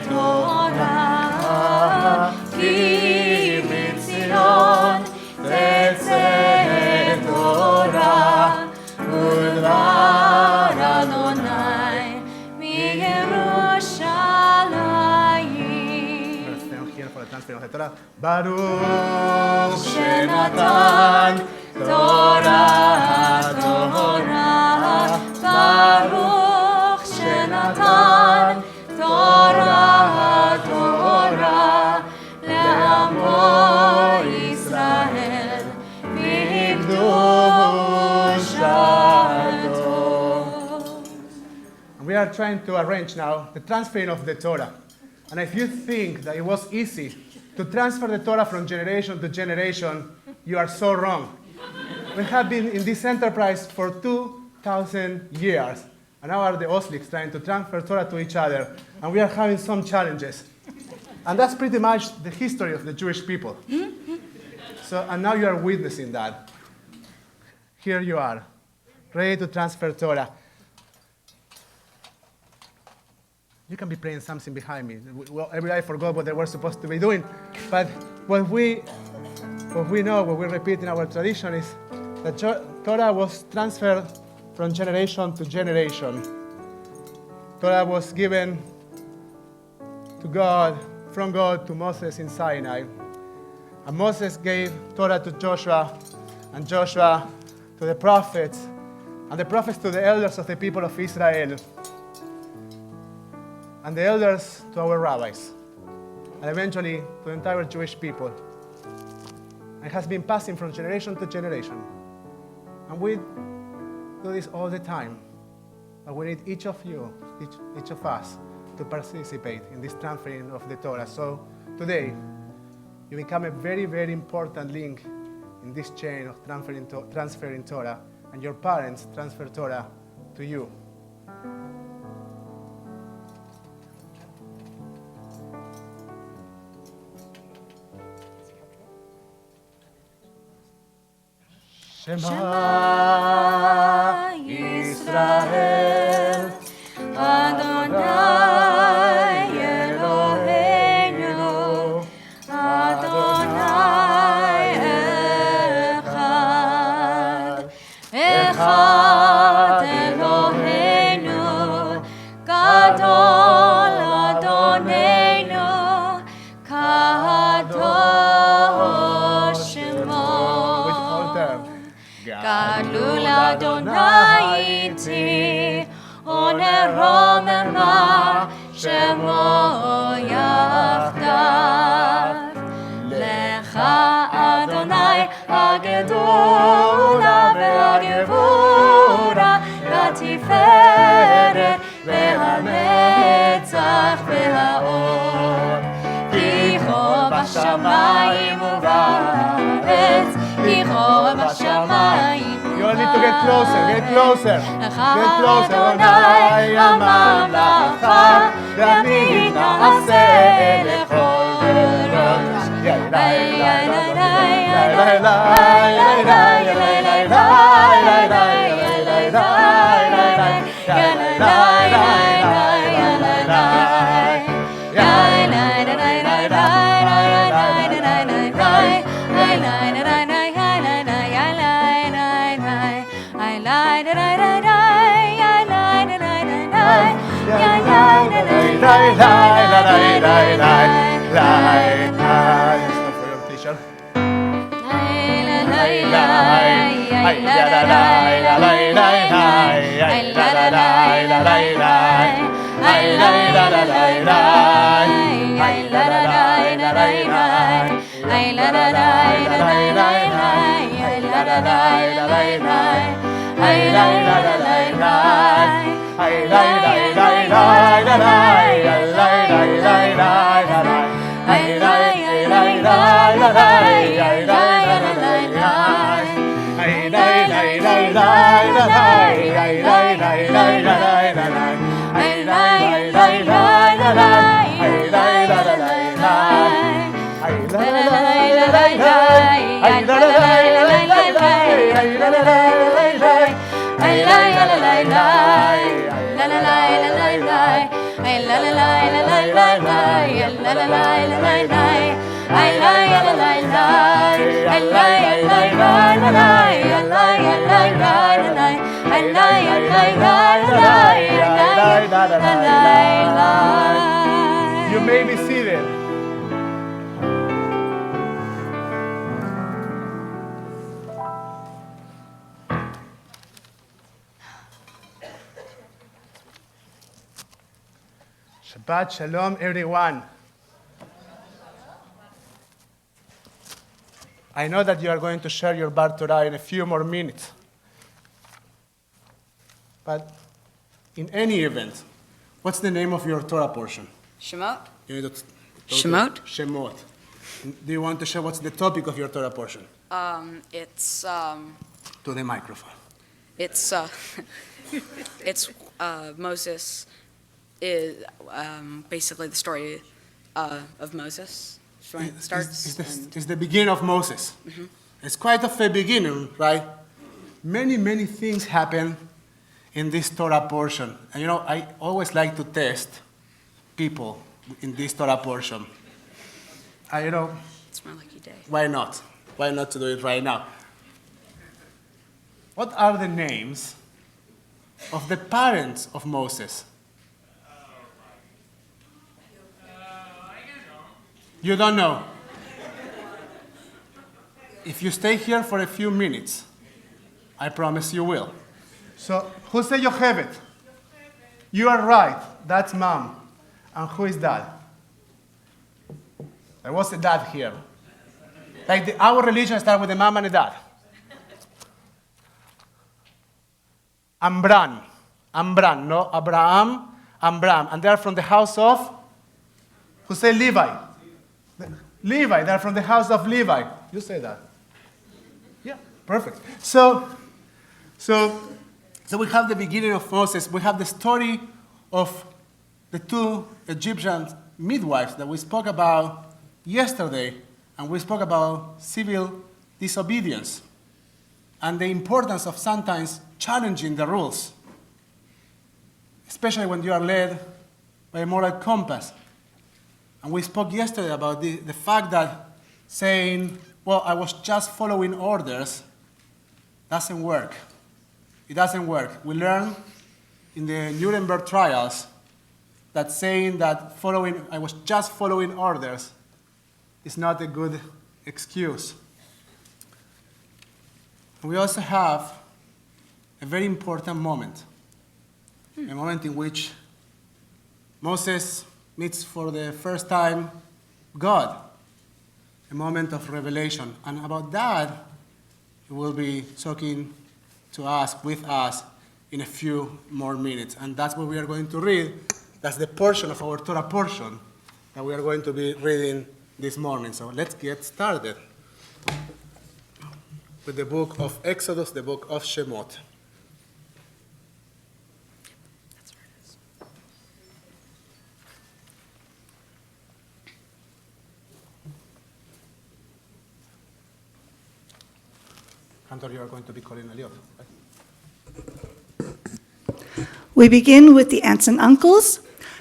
תורה, כי מציון תצא תורה, ודבר אדוני מירושלים. Let's stand here for the transfer of the Torah. Baruch Shenatan תורה תורה, ברוך שנתן תורה תורה לעמו ישראל בקדושתו. We are trying to arrange now the transferring of the Torah. And if you think that it was easy to transfer the Torah from generation to generation, you are so wrong. We have been in this enterprise for 2,000 years. And now are the Oslicks trying to transfer Torah to each other. And we are having some challenges. And that's pretty much the history of the Jewish people. And now you are witnessing that. Here you are, ready to transfer Torah. You can be playing something behind me. Well, everybody forgot what they were supposed to be doing. But what we know, what we repeat in our tradition is that Torah was transferred from generation to generation. Torah was given to God, from God to Moses in Sinai. And Moses gave Torah to Joshua, and Joshua to the prophets, and the prophets to the elders of the people of Israel, and the elders to our rabbis, and eventually to the entire Jewish people. It has been passing from generation to generation. And we do this all the time. But we need each of you, each of us, to participate in this transferring of the Torah. So today, you become a very, very important link in this chain of transferring Torah, and your parents transfer Torah to you. Shema Yisrael, Adonai Eloheinu, Adonai Echad, Echad Eloheinu, Gadol Adonenu, Kadosh Shemo. Gadlul Adonai iti, Onero mema, Shemo yachdav. Lecha Adonai, Hagedula ve'hagevura, Hatiferet ve'hanetzach ve'haor. Ki chov בשמיים ובארץ, כי כה בשמיים You all need to get closer, get closer. לך Get closer. אדוני הממלכה, ימין נעשה לכל You may be seated. Shabbat Shalom, everyone. I know that you are going to share your Bar Torah in a few more minutes. But in any event, what's the name of your Torah portion? Shemot? You need to- Shemot? Shemot. Do you want to share what's the topic of your Torah portion? It's To the microphone. it's Moses is basically the story of Moses. Starts. It's the beginning of Moses. Mm-hmm. It's quite of a beginning, right? Many things happen in this Torah portion. And you know, I always like to test people in this Torah portion. It's my lucky day. Why not? Why not to do it right now? What are the names of the parents of Moses? You don't know? If you stay here for a few minutes, I promise you will. So, who said Yocheved? You are right. That's mom. And who is dad? There was a dad here. Like our religion starts with a mom and a dad. Amram, no Abraham, Amram. And they are from the house of, who say Levi? Levi, they're from the house of Levi. You say that. Yeah, perfect. So we have the beginning of Moses. We have the story of the two Egyptian midwives that we spoke about yesterday, and we spoke about civil disobedience and the importance of sometimes challenging the rules, especially when you are led by a moral compass. And we spoke yesterday about the fact that saying, well, I was just following orders, doesn't work. It doesn't work. We learned in the Nuremberg trials that saying that I was just following orders is not a good excuse. We also have a very important moment, a moment in which Moses meets for the first time God, a moment of revelation. And about that, he will be talking to us, with us, in a few more minutes. And that's what we are going to read. That's the portion of our Torah portion that we are going to be reading this morning. So let's get started with the book of Exodus, the book of Shemot. Cantor, you are going to be calling Eliot. We begin with the aunts and uncles.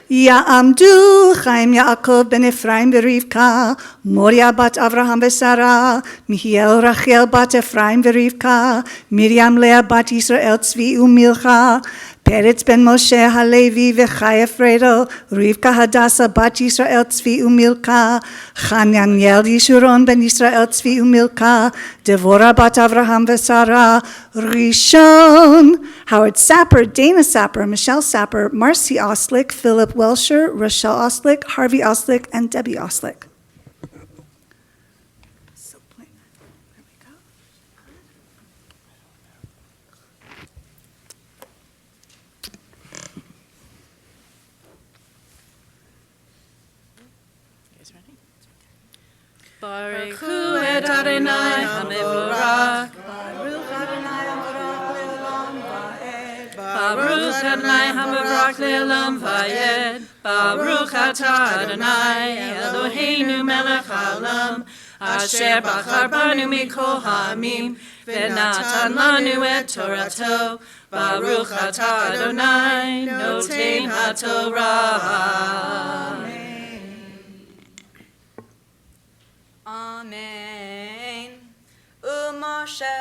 Ya'amdu Chaim Yaakov ben Ephraim v'Rivka, Moria bat Avraham v'Sara, Mihiel Rachel bat Ephraim v'Rivka, Miriam Leah bat Yisrael Tzvi u'Milcha, Peretz ben Moshe Halevi v'Chai Efredo, Rivka Hadassah bat Yisrael Tzvi u'Milka, Chananiel Yishuron ben Yisrael Tzvi u'Milka, Devorah bat Avraham v'Sara, Rishon, Howard Sapper, Dana Sapper, Michelle Sapper, Marcy Oslick, Philip Welsher, Rochelle Oslick, Harvey Oslick, and Debbie Oslick. So, there we go. Baruch Hu et Adonai HaMevorach, Baruch Adonai HaMevorach le'olam va'ed, Baruch Adonai HaMevorach le'olam va'ed, Baruch atah Adonai Eloheinu melech haolam, asher bachar banu mikol ha'amim, v'natan lanu et Torato, Baruch atah Adonai noten haTorah. Amen. U'Moshe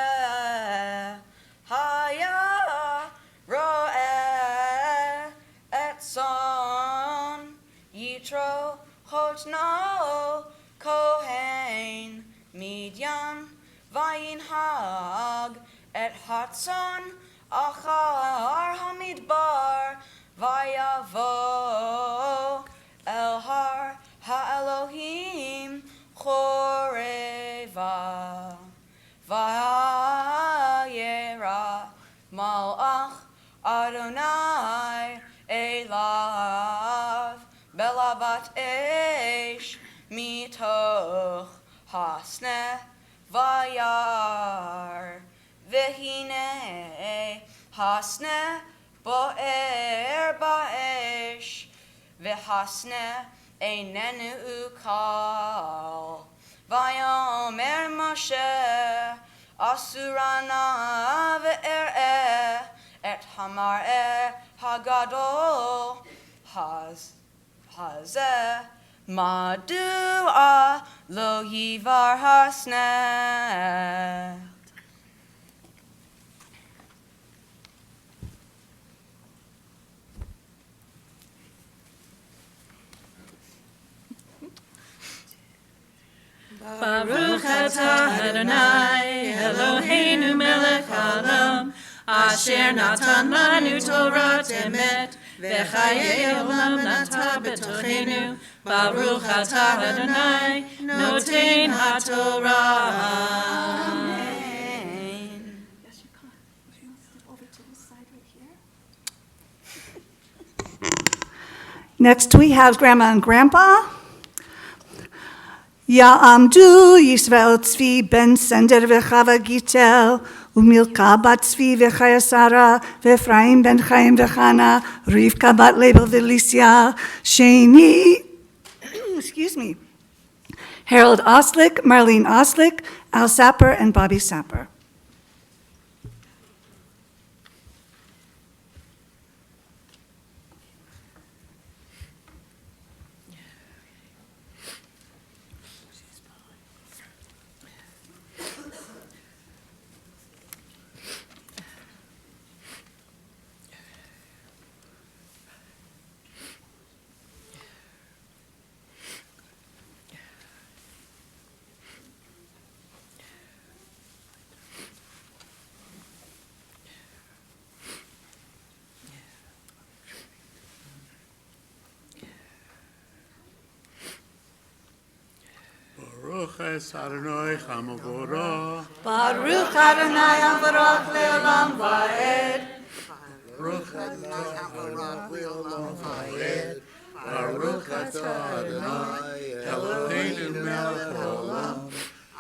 haya ro'eh etzon yitro chotno kohen midyan vayinhag et hatzon achar hamidbar vayavo el har ha'elohim Choreva vayera malach Adonai elav belavat esh mitoch hasne vayar vehine hasne bo'er ba'esh vehasne Einenu ukal, Vayomer Moshe, Asurana ve'er'eh, et hamar'eh hagadol, hazeh, madua lo yivar hasneh. Baruch atah Adonai Eloheinu melech haolam, asher natan lanu Torah emet, v'chayei olam nata b'tochenu. Baruch atah Adonai noten haTorah. Amen. Next we have Grandma and Grandpa. Ya'amdu Yisrael Tzvi ben Sender v'Chava Gitel, Umilka bat Tzvi v'Chayasara, v'Ephraim ben Chaim v'Chana, Rivka bat Label v'Lisya, Sheni, Harold Oslick, Marlene Oslick, Al Sapper, and Bobby Sapper. Baruch es Adonai Chamavorah. Baruch Adonai Avarach le'olam va'ed. Baruch Adonai Le'olam Va'ed. Baruch atah Adonai Eloheinu melech haolam,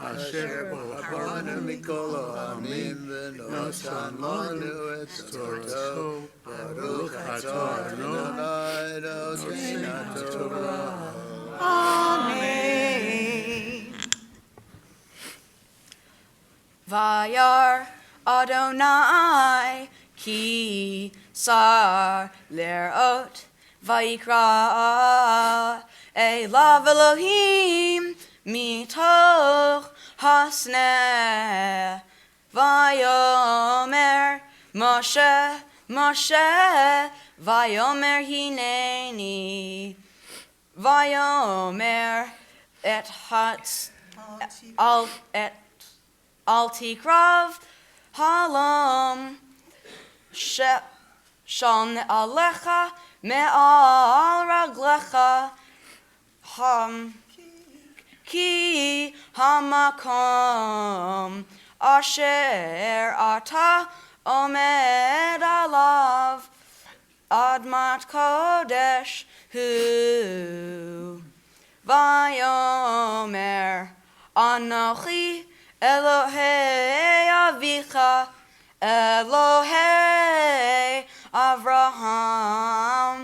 asher b'haranu mikol ha'amim, v'nosan lanu et torato, baruch atah Adonai Eloheinu Torah. Amen. Vayar Adonai ki sar lerot vayikra elav Elohim mitoch hasneh vayomer Moshe Moshe vayomer hineni vayomer et hats al tikrav halom shalne alecha me'al raglecha ki hamakom asher ata omed alav admat kodesh hu vayomer anochi Elohei Avicha, Elohei Avraham,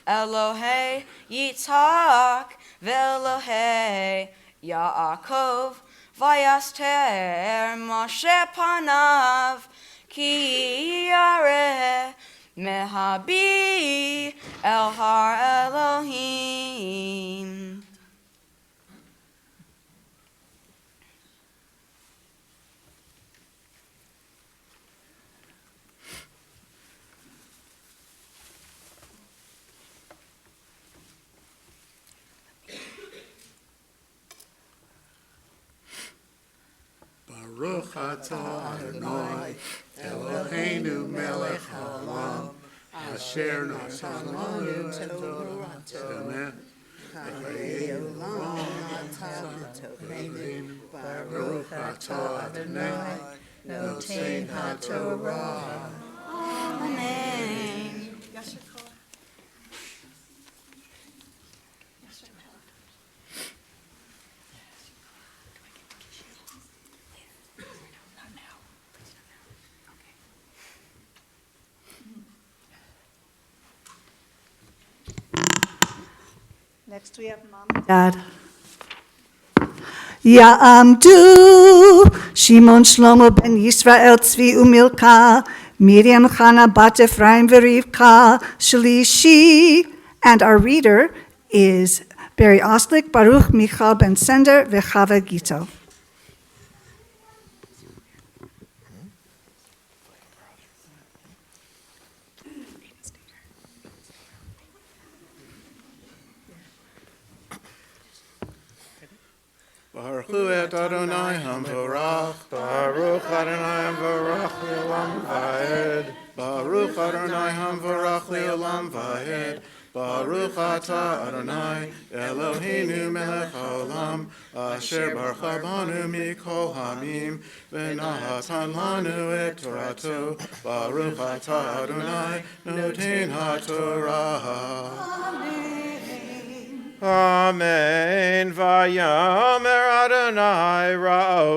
Elohei Yitzhak, Velohei Yaakov, Vayaster Moshe Panav, Ki Yareh Mehabi El Har Elohim. Baruch atah Adonai Eloheinu melech haolam, asher natan lanu et Torah. Amen. Baruch atah Adonai noten haTorah. Amen. Next we have Mom and Dad. Ya'amdu Shimon Shlomo ben Yisrael Tzvi Umilka Miriam Chana bat Ephraim Verivka Shalishi. And our reader is Barry Oslick, Baruch Michal ben Sender, Vechava Gito. Baruch et Adonai Hamvorach, Baruch Adonai Hamvorach Le'olam Va'ed, Baruch Adonai Hamvorach Le'olam Va'ed, Baruch atah Adonai Eloheinu melech haolam, asher barucha banu mikol hamim, v'nahatan lanu et torato, Baruch atah Adonai noten haTorah. Amen. Vayomer Adonai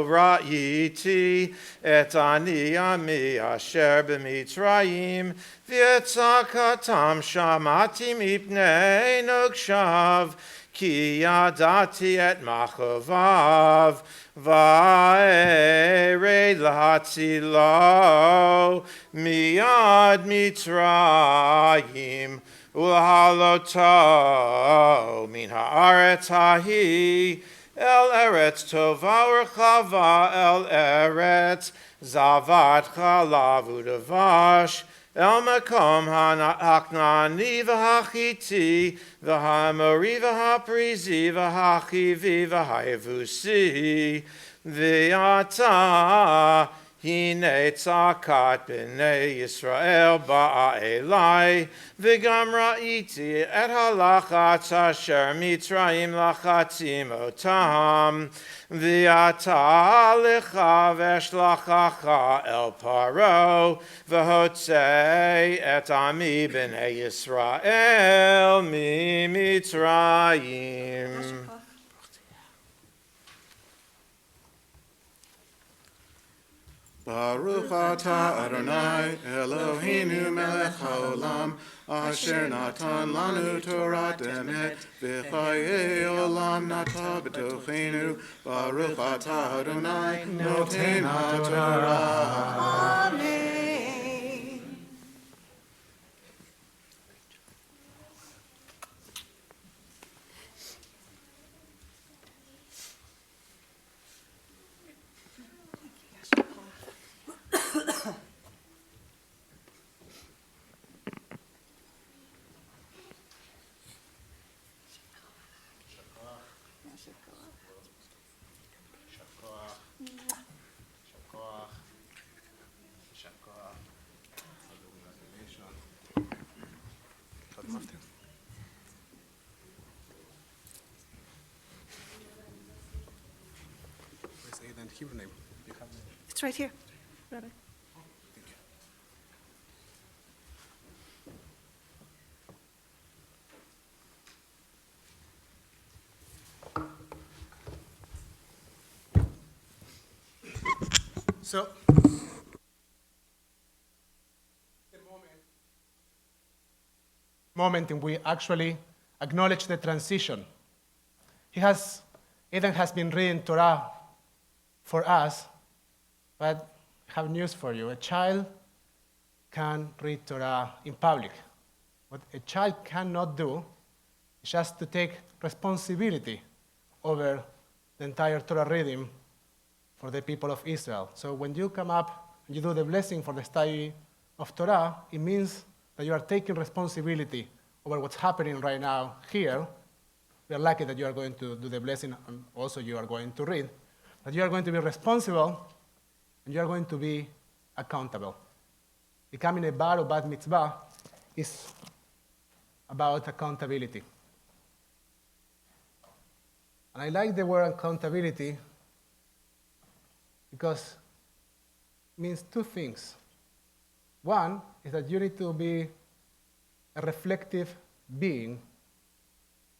ra'iti et ani ami asher b'mitzrayim v'etzakatam shamati mipnei nokshav ki yadati et machovav va'ered lahatzilo miyad mitzrayim Ulhaloto min haaretz hahi el eretz tova urchava el eretz zavat chalav udavash el makom haknani v'hachiti v'hamori v'haprizi v'hachivi v'hayevusi v'yata Hine tzakat b'nei Yisrael ba'a elai, v'gam ra'iti et halachatz asher mitzrayim lachatzim otam, v'yata lecha v'eshlachacha el paro, v'hotzei et ami b'nei Yisrael mi Mitzrayim. Baruch atah Adonai Eloheinu melech haolam asher natan lanu Torah emet v'chayei olam nata b'tochenu Baruch atah Adonai noten haTorah. Amen. Hebrew name. You have It's right here, Rabbi. So, the moment in we actually acknowledge the transition. Aiden has been reading Torah for us, but I have news for you. A child can read Torah in public. What a child cannot do is just to take responsibility over the entire Torah reading for the people of Israel. So when you come up and you do the blessing for the study of Torah, it means that you are taking responsibility over what's happening right now here. We are lucky that you are going to do the blessing and also you are going to read. But you are going to be responsible and you are going to be accountable. Becoming a bar or bat mitzvah is about accountability. And I like the word accountability because it means two things. One is that you need to be a reflective being,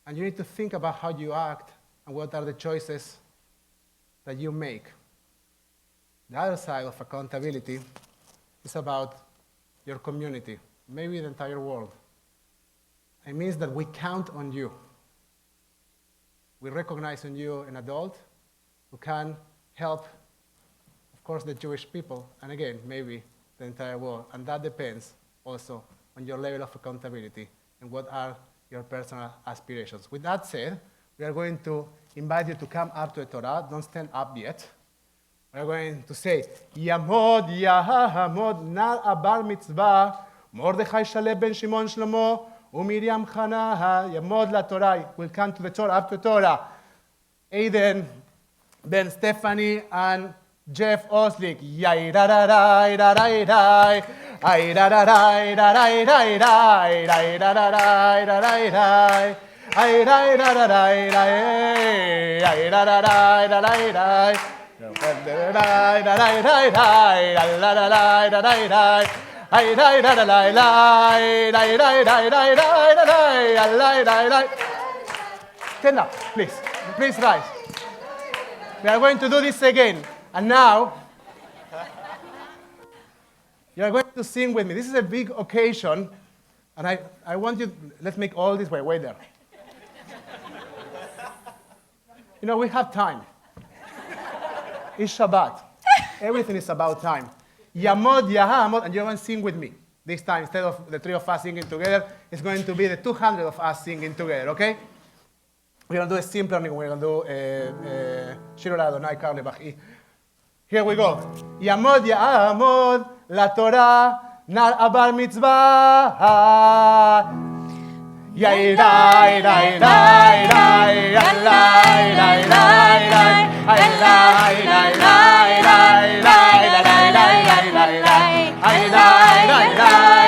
and you need to think about how you act and what are the choices that you make. The other side of accountability is about your community, maybe the entire world. It means that we count on you. We recognize in you an adult who can help, of course, the Jewish people, and again, maybe the entire world. And that depends also on your level of accountability and what are your personal aspirations. With that said, we are going to invite you to come up to the Torah. Don't stand up yet. We are going to say, Yamod, Yahamod, Nar Abar Mitzvah, Mordechai Shaleh ben Shimon Shlomo, Umiriam Chana, Yamod la Torah. We'll come to the Torah, up to the Torah. Aiden, Ben Stephanie, and Jeff Oslick. Yairarai, rarai, airarai, rarai, rarai, rarai, rarai. Ay, rai, ra, ra, rai, rai, ay, ra, ra, rai, ra, rai, rai. Rai, ra, rai, rai, rai, ra, la, la, rai, ra, rai, rai. Ay, rai, ra, ra, rai, rai, rai, rai, rai, rai, rai, ra, rai, ay, rai, rai, rai. Stand up, please. Please rise. We are going to do this again. And now, you are going to sing with me. This is a big occasion. And I want you, let's make all this way there. You know, we have time. It's Shabbat. Everything is about time. Yamod, Yahamod, and you're going to sing with me. This time, instead of the three of us singing together, it's going to be the 200 of us singing together, okay? We're going to do a simpler thing. We're going to do Shir Adonai Kar Levachi. Here we go. Yamod, Yahamod, la Torah, nar abar mitzvah. Yai rai rai rai rai rai rai rai rai rai rai rai rai rai rai rai rai rai rai ai rai rai rai rai ai rai rai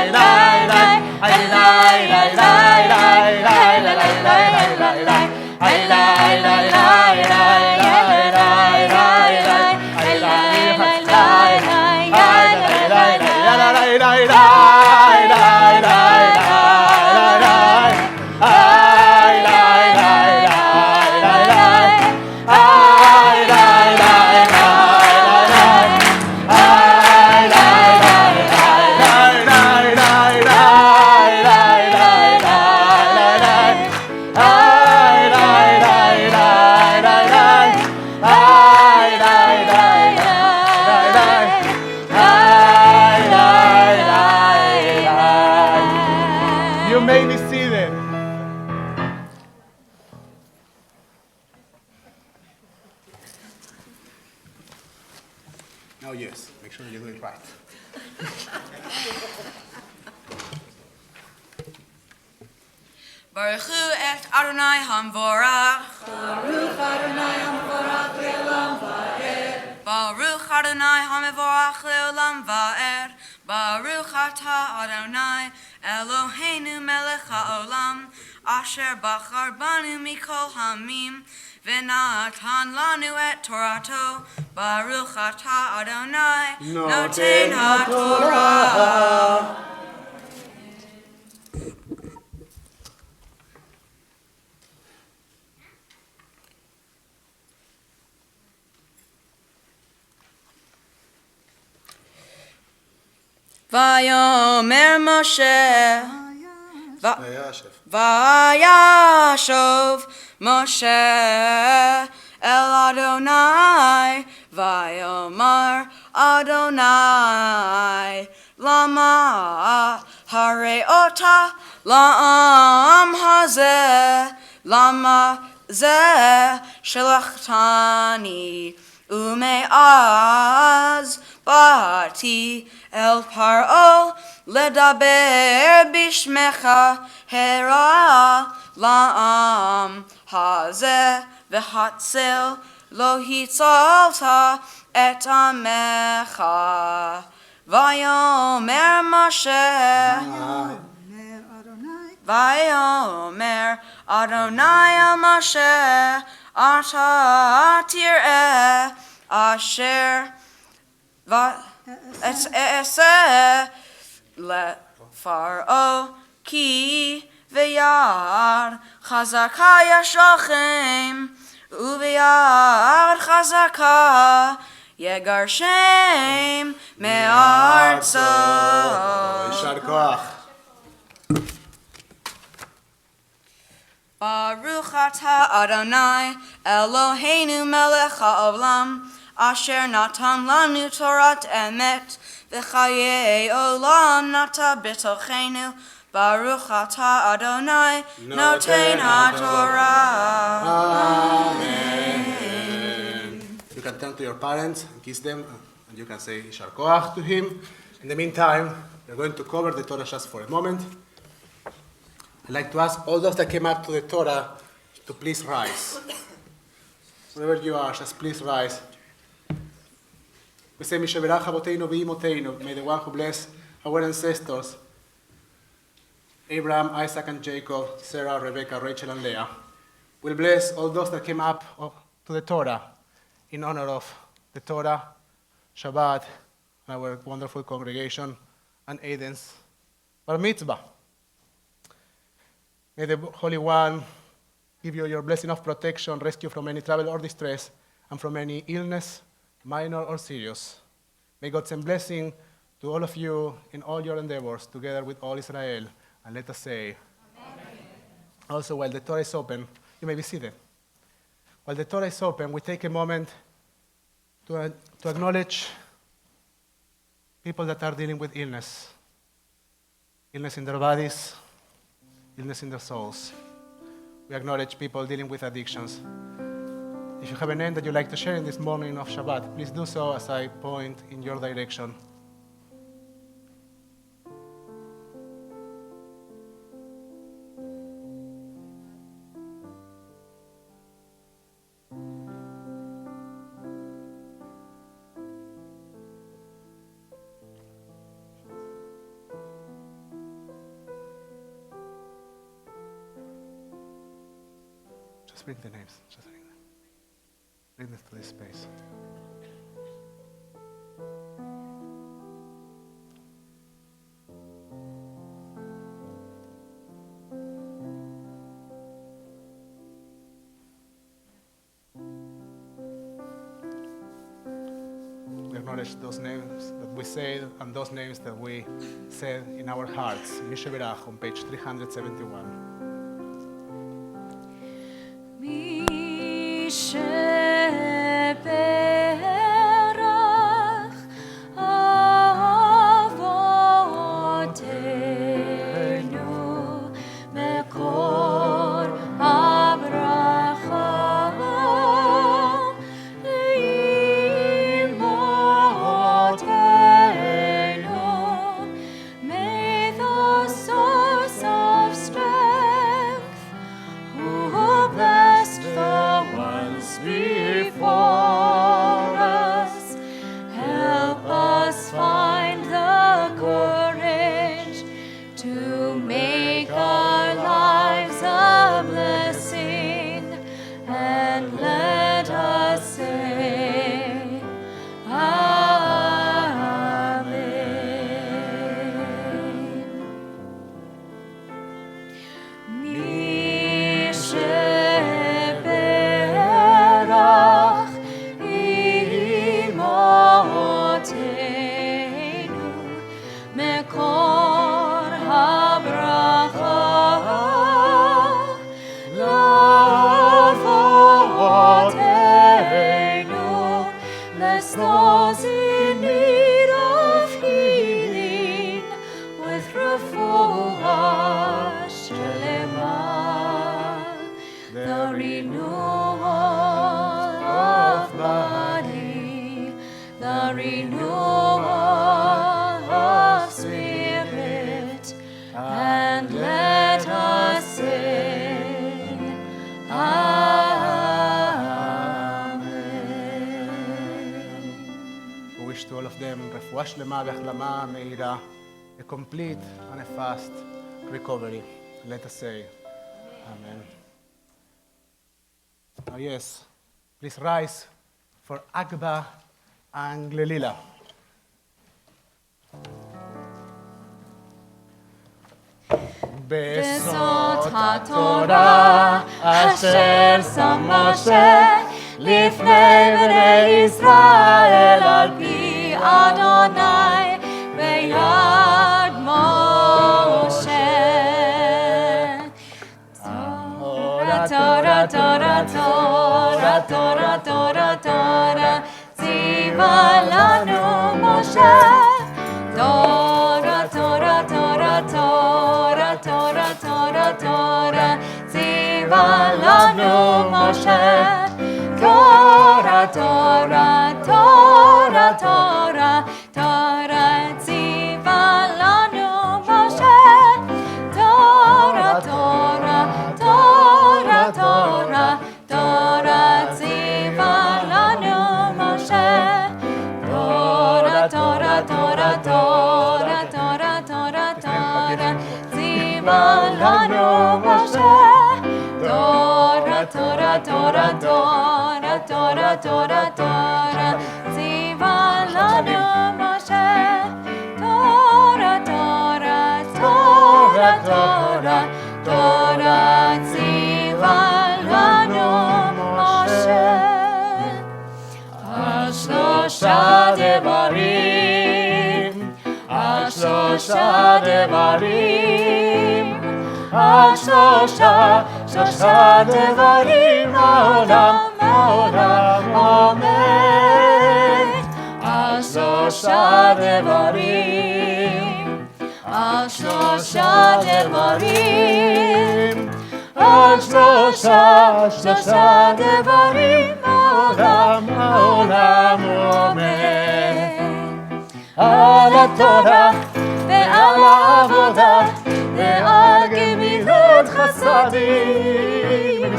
rai rai ai rai rai rai rai rai rai rai rai rai ai rai rai rai rai rai rai rai rai ai rai rai rai rai rai rai Now yes, make sure you do it right. Baruch hu et Adonai Hamvorach. Baruch Adonai Hamvorach le'olam va'ed. Baruch Adonai Hamevorach le'olam va'ed. Baruch atah Adonai Eloheinu melech ha'olam asher bachar banu mikol hamim v'natan lanu et Torato. Baruch atah Adonai noten ha'torah. Vayomer Moshe, Vayashov Moshe El Adonai, Vayomar Adonai, Lama Hareota, Lam Hazeh, Lama Zeh Shelach Ume'az Bati El Paro Ledaber Bishmecha Hera La'am Hazeh V'hatzel Lo Hitzalta Et Amecha Vayomer Moshe Vayomer Adonai El Moshe Ata tir'eh asher Eseh leFaro ki v'yad chazaka yashalchem u'v'yad chazaka yegarshem me'artzo. יישר כוח. Baruch atah Adonai Eloheinu melech ha'olam asher natan lanu Torat emet v'chayei olam nata b'tochenu. Baruch atah Adonai noten ha'torah. Amen. You can turn to your parents and kiss them, and you can say יישר כוח to him. In the meantime, we're going to cover the Torah just for a moment. I'd like to ask all those that came up to the Torah to please rise. Wherever you are, just please rise. We say, Mishaberach Avoteinu v'Imoteinu, may the one who bless our ancestors, Abraham, Isaac, and Jacob, Sarah, Rebecca, Rachel, and Leah, will bless all those that came up to the Torah in honor of the Torah, Shabbat, and our wonderful congregation, and Aiden's Bar Mitzvah. May the Holy One give you your blessing of protection, rescue from any trouble or distress, and from any illness, minor or serious. May God send blessing to all of you in all your endeavors, together with all Israel. And let us say, Amen. Also, while the Torah is open, you may be seated. While the Torah is open, we take a moment to acknowledge people that are dealing with illness in their bodies, illness in their souls. We acknowledge people dealing with addictions. If you have a name that you'd like to share in this morning of Shabbat, please do so as I point in your direction. Just bring the names. Just bring this to this space. We acknowledge those names that we said and those names that we said in our hearts. Mishaberach on page 371. Abraham, before us. Help us find the courage to make our lives a blessing, and let us say, Amen. Mi sheberach imotenu mekor habracha lavotenu, bless those in need of healing with refuah shlema, the renewal of body, the renewal of spirit, and let us sing, Amen. We wish to all of them רפואה שלמה והחלמה מהירה, a complete and a fast recovery. Let us say, Amen. Now, yes, please rise for Agba and Glelila. בסוד התורה אשר שם משה לפני בני ישראל על פי אדוני ביד משה. תורה, תורה, תורה, תורה, תורה, תורה, ציווה לנו משה. תורה, תורה, תורה, תורה, תורה, תורה, תורה, ציווה לנו משה. תורה, תורה, תורה, תורה, תורה, ציווה לנו משה. תורה, תורה, תורה, תורה, תורה, ציווה לנו משה. תורה, תורה, תורה, תורה, תורה, תורה, תורה, ציווה לנו משה. תורה, תורה, תורה, תורה, תורה, תורה, תורה, ציווה לנו משה. תורה, תורה, תורה, תורה, תורה, ציווה לנו משה. שלושה דברים, שלושה דברים, שלושה דברים העולם עומד. שלושה דברים, שלושה דברים, שלושה דברים העולם עומד. על התורה ועל העבודה ועל גמילות חסדים.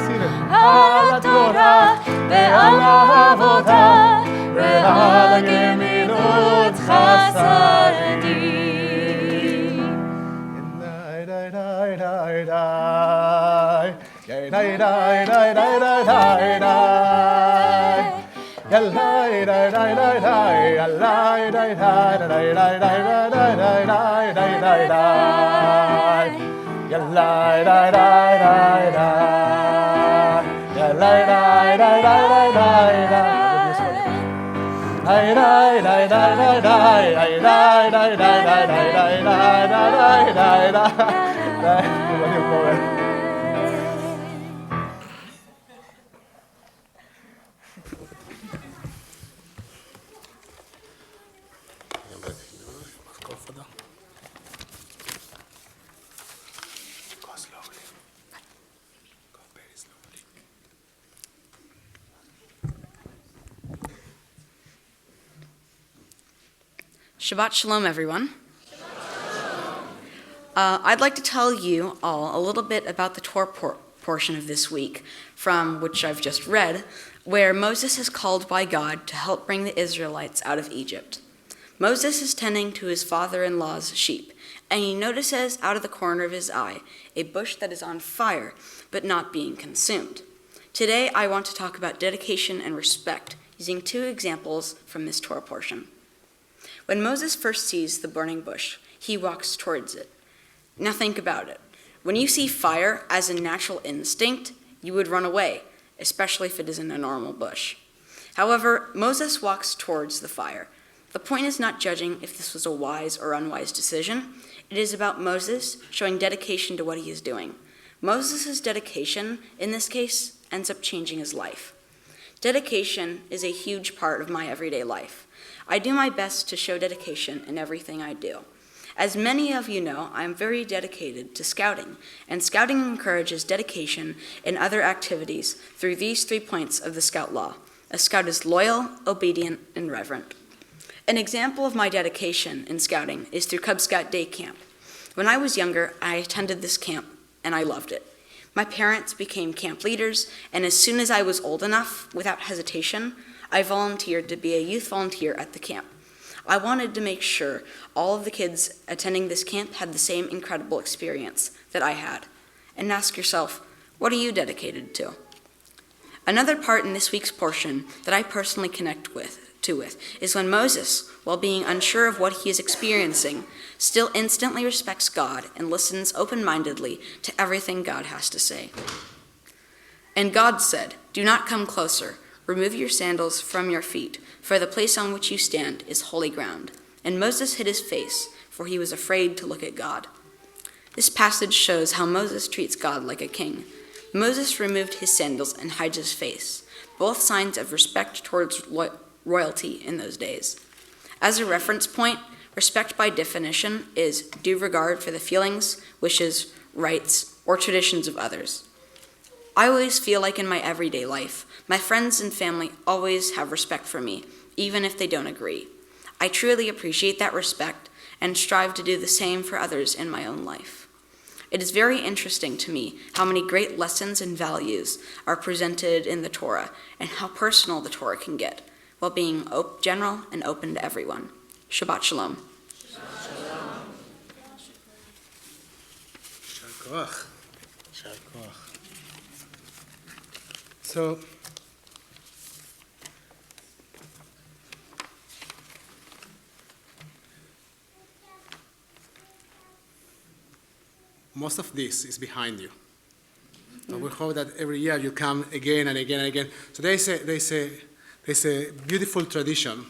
על התורה ועל העבודה ועל גמילות חסדים. Shabbat Shalom, everyone. I'd like to tell you all a little bit about the Torah portion of this week, from which I've just read, where Moses is called by God to help bring the Israelites out of Egypt. Moses is tending to his father-in-law's sheep, and he notices out of the corner of his eye a bush that is on fire, but not being consumed. Today, I want to talk about dedication and respect, using 2 examples from this Torah portion. When Moses first sees the burning bush, he walks towards it. Now think about it. When you see fire as a natural instinct, you would run away, especially if it isn't a normal bush. However, Moses walks towards the fire. The point is not judging if this was a wise or unwise decision. It is about Moses showing dedication to what he is doing. Moses' dedication, in this case, ends up changing his life. Dedication is a huge part of my everyday life. I do my best to show dedication in everything I do. As many of you know, I am very dedicated to scouting, and scouting encourages dedication in other activities through these 3 points of the Scout Law. A scout is loyal, obedient, and reverent. An example of my dedication in scouting is through Cub Scout Day Camp. When I was younger, I attended this camp, and I loved it. My parents became camp leaders, and as soon as I was old enough, without hesitation, I volunteered to be a youth volunteer at the camp. I wanted to make sure all of the kids attending this camp had the same incredible experience that I had. And ask yourself, what are you dedicated to? Another part in this week's portion that I personally connect with is when Moses, while being unsure of what he is experiencing, still instantly respects God and listens open-mindedly to everything God has to say. And God said, "Do not come closer. Remove your sandals from your feet, for the place on which you stand is holy ground." And Moses hid his face, for he was afraid to look at God. This passage shows how Moses treats God like a king. Moses removed his sandals and hides his face, both signs of respect towards royalty in those days. As a reference point, respect by definition is due regard for the feelings, wishes, rights, or traditions of others. I always feel like in my everyday life, my friends and family always have respect for me, even if they don't agree. I truly appreciate that respect and strive to do the same for others in my own life. It is very interesting to me how many great lessons and values are presented in the Torah and how personal the Torah can get, while being general and open to everyone. Shabbat Shalom. So, most of this is behind you. And we hope that every year you come again and again and again. So there's a beautiful tradition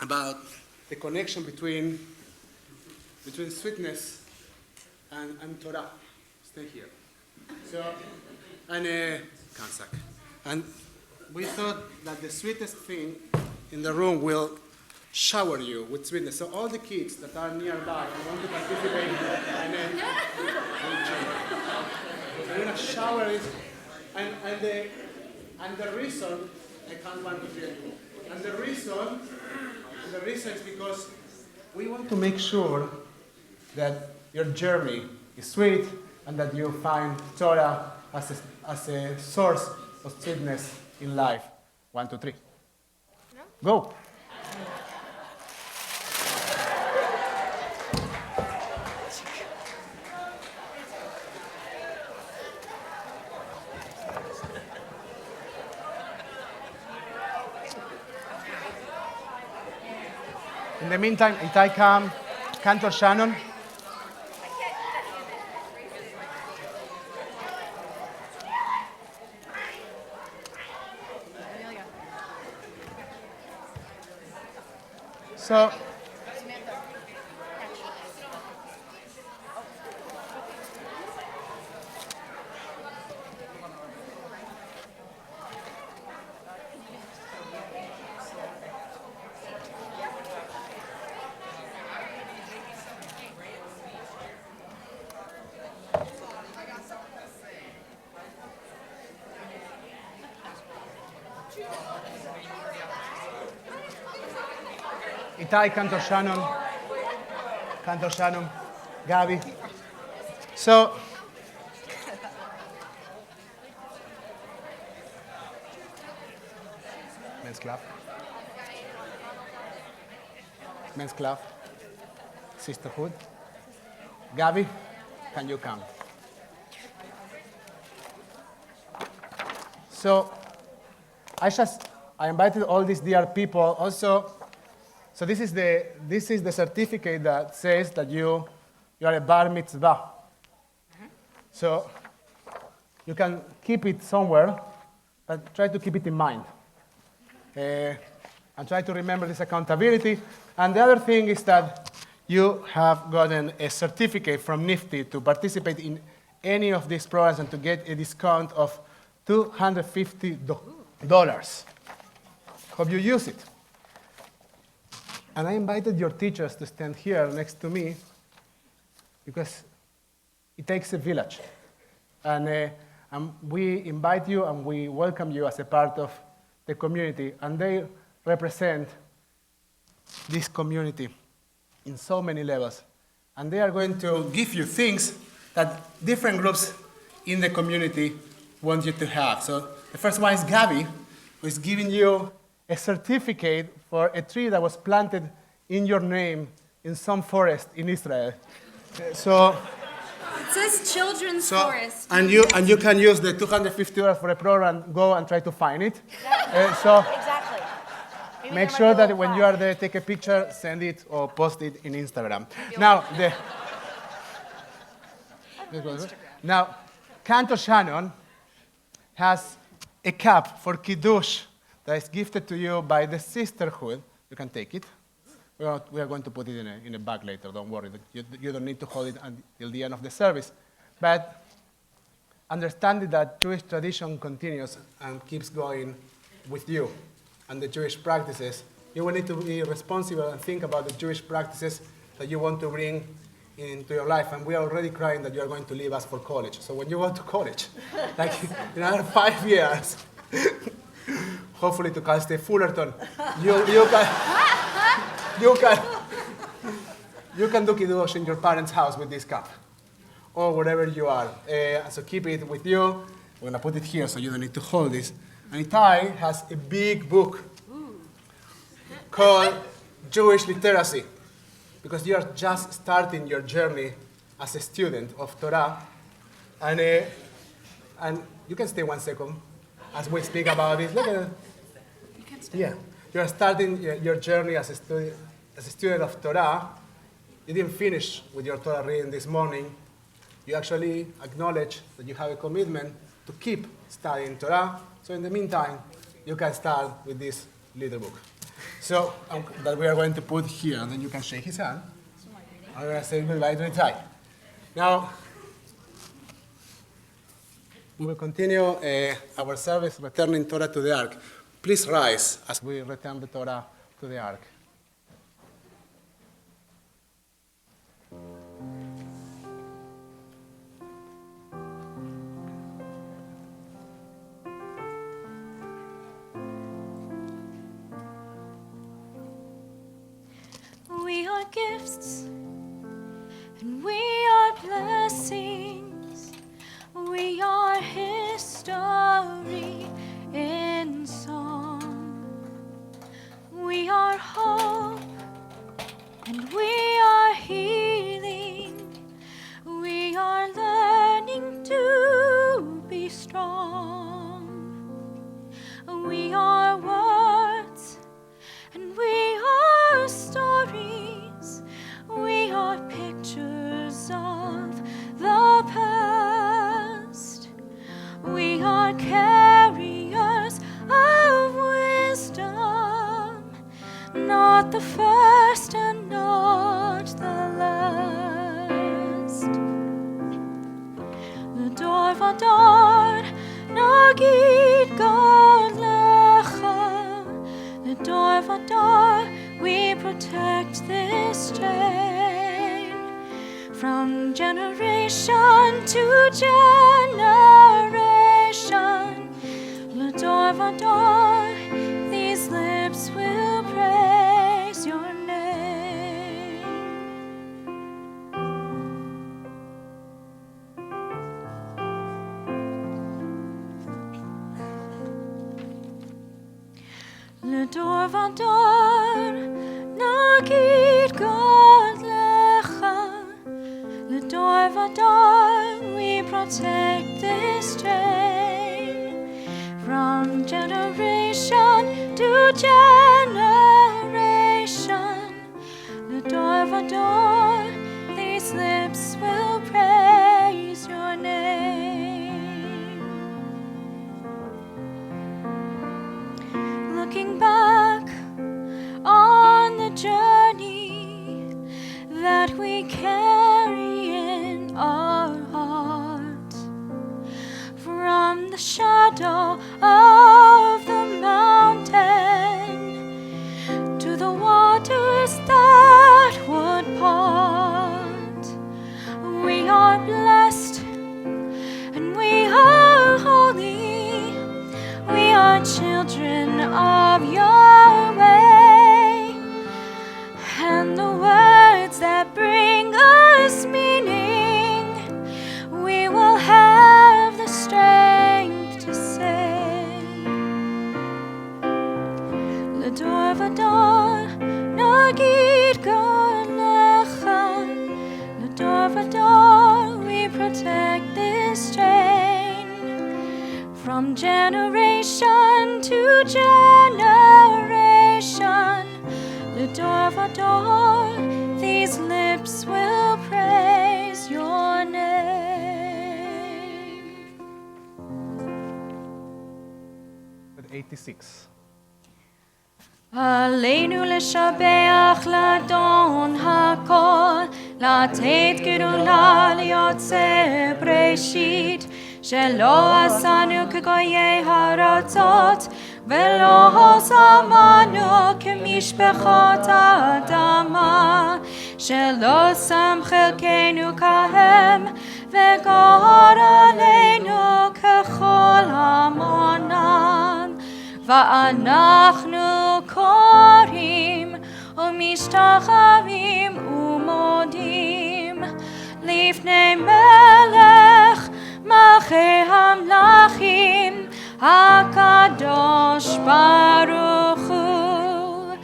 about the connection between sweetness and Torah. Stay here. So, and we thought that the sweetest thing in the room will shower you with sweetness. So all the kids that are nearby who want to participate, and then we're going to shower it. And the reason, I can't want to tell you. And the reason is because we want to make sure that your journey is sweet and that you find Torah as a source of sweetness in life. 1, 2, 3. Go. In the meantime, Itai come, Cantor Shannon. So, Itai, Cantor Shannon, Gabi. So, Men's club. Men's club. Sisterhood. Gabi, can you come? So I invited all these dear people also. So this is the certificate that says that you are a bar mitzvah. So you can keep it somewhere, but try to keep it in mind. And try to remember this accountability. And the other thing is that you have gotten a certificate from Nifty to participate in any of these programs and to get a discount of $250. Hope you use it. And I invited your teachers to stand here next to me because it takes a village. And we invite you and we welcome you as a part of the community. And they represent this community in so many levels. And they are going to give you things that different groups in the community want you to have. So the first one is Gabi, who is giving you a certificate for a tree that was planted in your name in some forest in Israel. So It says Children's Forest. and you can use the $250 for a program, go and try to find it. Exactly. Maybe Make there sure might be a that when little you are there, take a picture, send it, or post it in Instagram. Now, Cantor Shannon has a cup for Kiddush that is gifted to you by the sisterhood. You can take it. We are going to put it in a bag later, don't worry. You don't need to hold it until the end of the service. But understanding that Jewish tradition continues and keeps going with you and the Jewish practices, you will need to be responsible and think about the Jewish practices that you want to bring into your life. And we are already crying that you are going to leave us for college. So when you go to college, like in another 5 years, hopefully to Cal State Fullerton, you can do Kiddush in your parents' house with this cup, or wherever you are. So keep it with you. We're going to put it here so you don't need to hold this. And Itai has a big book called Jewish Literacy, because you are just starting your journey as a student of Torah. And you can stay 1 second as we speak about this. Look at it. You can stay. Yeah, you are starting your journey as a student of Torah. You didn't finish with your Torah reading this morning. You actually acknowledge that you have a commitment to keep studying Torah. So in the meantime, you can start with this little book. So that we are going to put here, and then you can shake his hand. I'm going to say goodbye to Itai. Now, we will continue our service, returning Torah to the Ark. Please rise as we return the Torah to the Ark. We are gifts and we are blessings. We are history in song. We are hope and we are healing. We are learning to be strong. We are words and we are stories. We are pictures of the past. We are carriers of wisdom, not the first and not the last. L'dor vador nagid God lecha. L'dor vador we protect this chain from generation to generation. L'dor vador, these lips will praise your name. לדור ודור נגיד God lecha. לדור ודור we protect this chain from generation to generation. לדור ודור these lips will praise your name. Looking back on the journey that we carry in our heart, from the shadow of the mountain to the waters that would part. We are blessed and we are holy. We are children of your way, and the words that bring us meaning, we will have the strength to say. לדור ודור נגיד God lecha. לדור ודור we protect this chain from generation to generation. לדור ודור these lips will praise your name. 86. עלינו לשבח לאדון הכל, לתת גדולה ליוצר בראשית, שלא עשנו כגויי הארצות, ולא שמנו כמשפחות האדמה, שלא שם חלקנו כהם, וגור עלינו ככל המונם. ואנחנו קוראים ומשתחווים ומודים לפני מלך מלכי המלכים הקדוש ברוך הוא.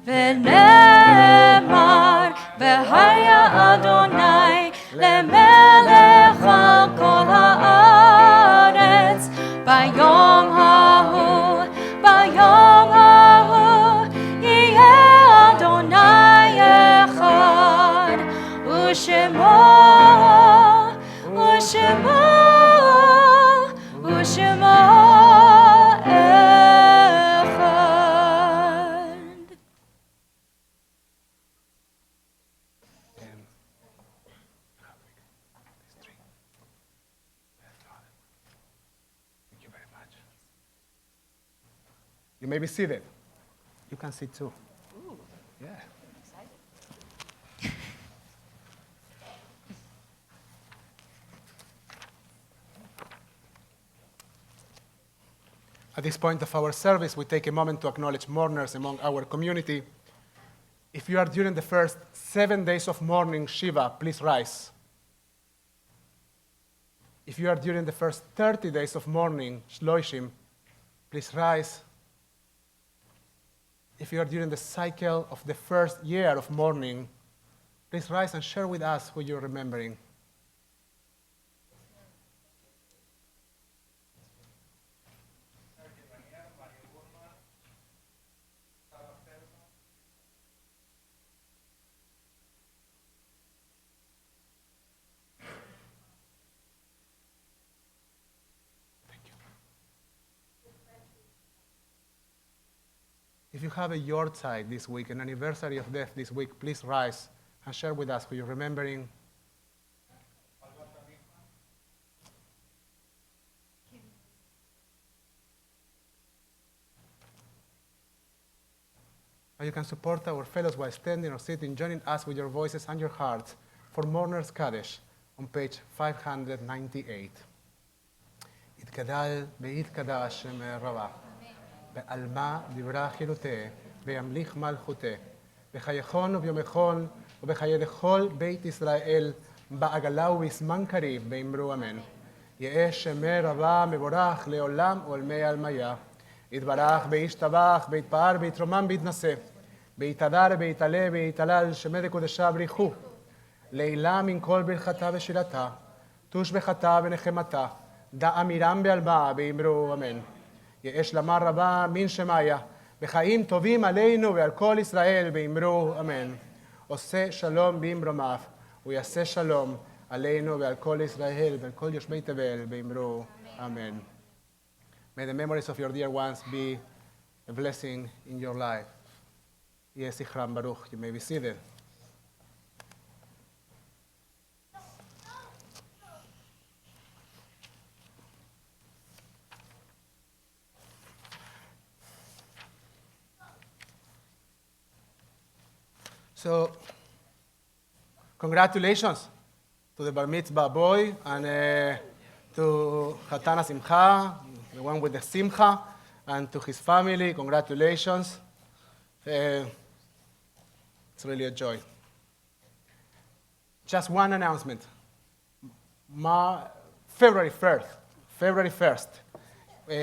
ונאמר והיה אדוני למלך על כל הארץ ביום ההוא. ביום ההוא יהיה אדוני אחד, ושמו אחד. Thank you very much. You may be seated. You can sit too. Ooh, Yeah. excited. At this point of our service, we take a moment to acknowledge mourners among our community. If you are during the first 7 days of mourning Shiva, please rise. If you are during the first 30 days of mourning Shloshim, please rise. If you are during the cycle of the first year of mourning, please rise and share with us who you're remembering. If you have a yortzeit this week, an anniversary of death this week, please rise and share with us who you're remembering. Or you can support our fellows while standing or sitting, joining us with your voices and your hearts for Mourners Kaddish on page 598. יתגדל ויתקדש שם רבה. בעלמה דברה חילותה, וימליך מלכותה. בחייכון וביומכון, ובחיי לכל בית ישראל, בעגלה ובזמן קריב, ואמרו אמן. יהא שמי רבה מבורך לעולם ולמי עלמיה. יתברך, וישתבח, ויתפאר, ויתרומם, ויתנשא, ויתהדר, ויתעלה, ויתהלל, שמי דקודשה בריחו, לעילה מן כל ברכתה ושירתה, תושבחתה ונחמתה, דע אמירם בעלמה, ואמרו אמן. יהא שלמה רבה מן שמיה, וחיים טובים עלינו ועל כל ישראל, ואמרו אמן. עושה שלום במרומיו, ויעשה שלום עלינו ועל כל ישראל ועל כל יושבי תבל, ואמרו אמן. May the memories of your dear ones be a blessing in your life. יהא זכרם ברוך. You may be seated. So, congratulations to the Bar Mitzvah boy and to Hatana Simcha, the one with the Simcha, and to his family. Congratulations. It's really a joy. Just one announcement. February 1st,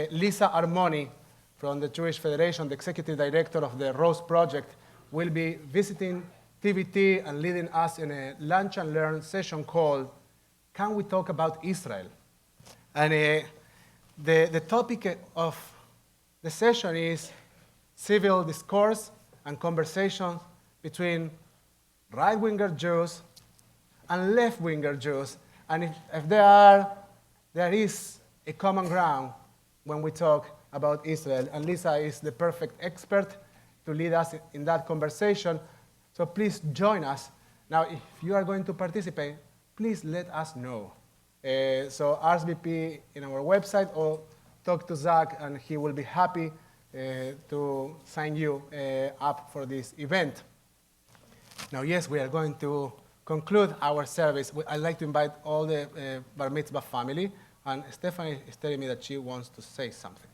Lisa Armoni from the Jewish Federation, the executive director of the Rose Project, will be visiting TVT and leading us in a lunch and learn session called Can We Talk About Israel? And the topic of the session is civil discourse and conversations between right-winger Jews and left-winger Jews, and if there is a common ground when we talk about Israel. And Lisa is the perfect expert to lead us in that conversation. So please join us. Now, if you are going to participate, please let us know. So RSVP in our website or talk to Zach, and he will be happy to sign you up for this event. Now, yes, we are going to conclude our service. I'd like to invite all the Bar Mitzvah family, and Stephanie is telling me that she wants to say something.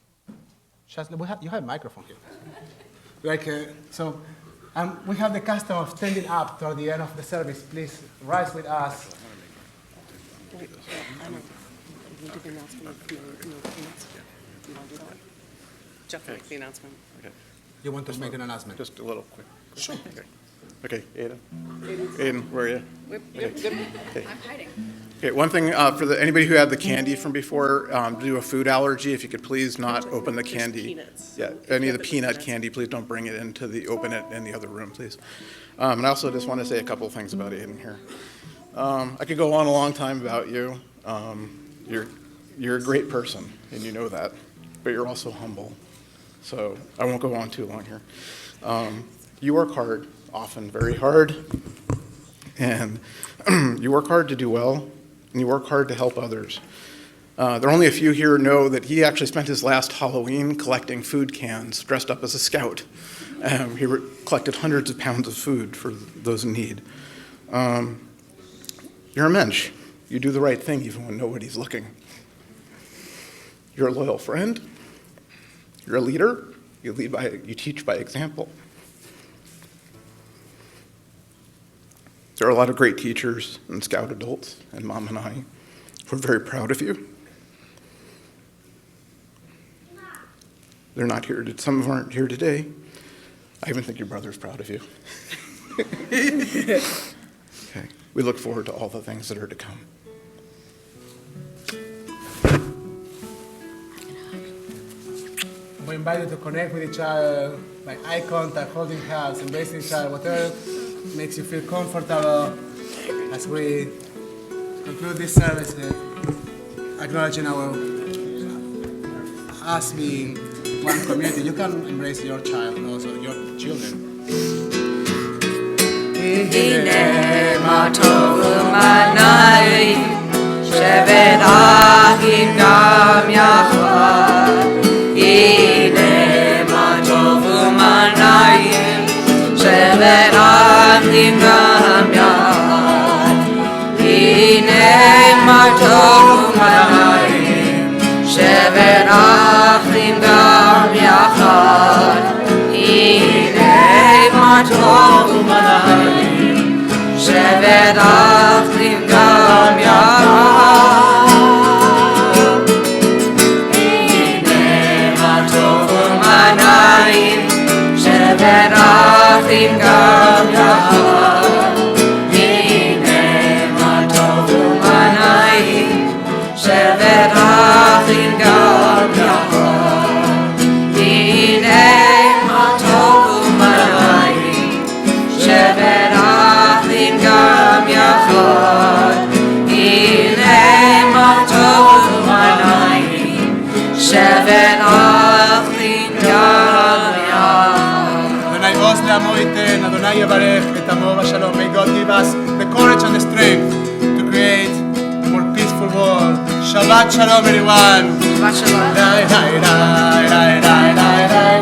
You have a microphone here. We have the custom of standing up toward the end of the service. Please rise with us. Wait, I know. We did the announcement of no payments. You want to do that? Jeff, make the announcement. Okay. You want to make an announcement? Just a little quick. Sure. Okay, Aiden. Aiden, where are you? I'm hiding. Okay, one thing for anybody who had the candy from before, due to a food allergy, if you could please not open the candy. Peanuts. Yeah, any of the peanut candy, please don't bring it open it in the other room, please. And I also just want to say a couple things about Aiden here. I could go on a long time about you. You're a great person, and you know that, but you're also humble. So I won't go on too long here. You work hard, often very hard, and you work hard to do well, and you work hard to help others. There are only a few here who know that he actually spent his last Halloween collecting food cans, dressed up as a scout. He collected hundreds of pounds of food for those in need. You're a mensch. You do the right thing even when nobody's looking. You're a loyal friend. You're a leader. You teach by example. There are a lot of great teachers and scout adults, and Mom and I, we're very proud of you. They're not here. Some of them aren't here today. I even think your brother's proud of you. Okay. We look forward to all the things that are to come. We invite you to connect with each other by eye contact, holding hands, embracing each other, whatever makes you feel comfortable as we conclude this service, acknowledging us being one community. You can embrace your child and also your children. הנה מה טוב ומנעים, שבת אחים גם יחד. הנה מה טוב ומנעים, שבת אחים גם יחד. הנה מה טוב ומנעים, שבת אחים גם יחד. הנה מה טוב ומנעים, שבת אחים גם יחד. הנה מה טוב ומנעים, שבת אחים גם יחד. הנה מה טוב ומה נעים, שבת אחים גם יחד. הנה מה טוב ומה נעים, שבת אחים גם יחד. הנה מה טוב ומה נעים, שבת אחים גם יחד. Adonai עוז לעמו ייתן, Adonai יברך את עמו בשלום. May God give us the courage and the strength to create a more peaceful world. Shabbat Shalom, everyone. Shabbat Shalom. Rai, rai, rai, rai, rai, rai, rai.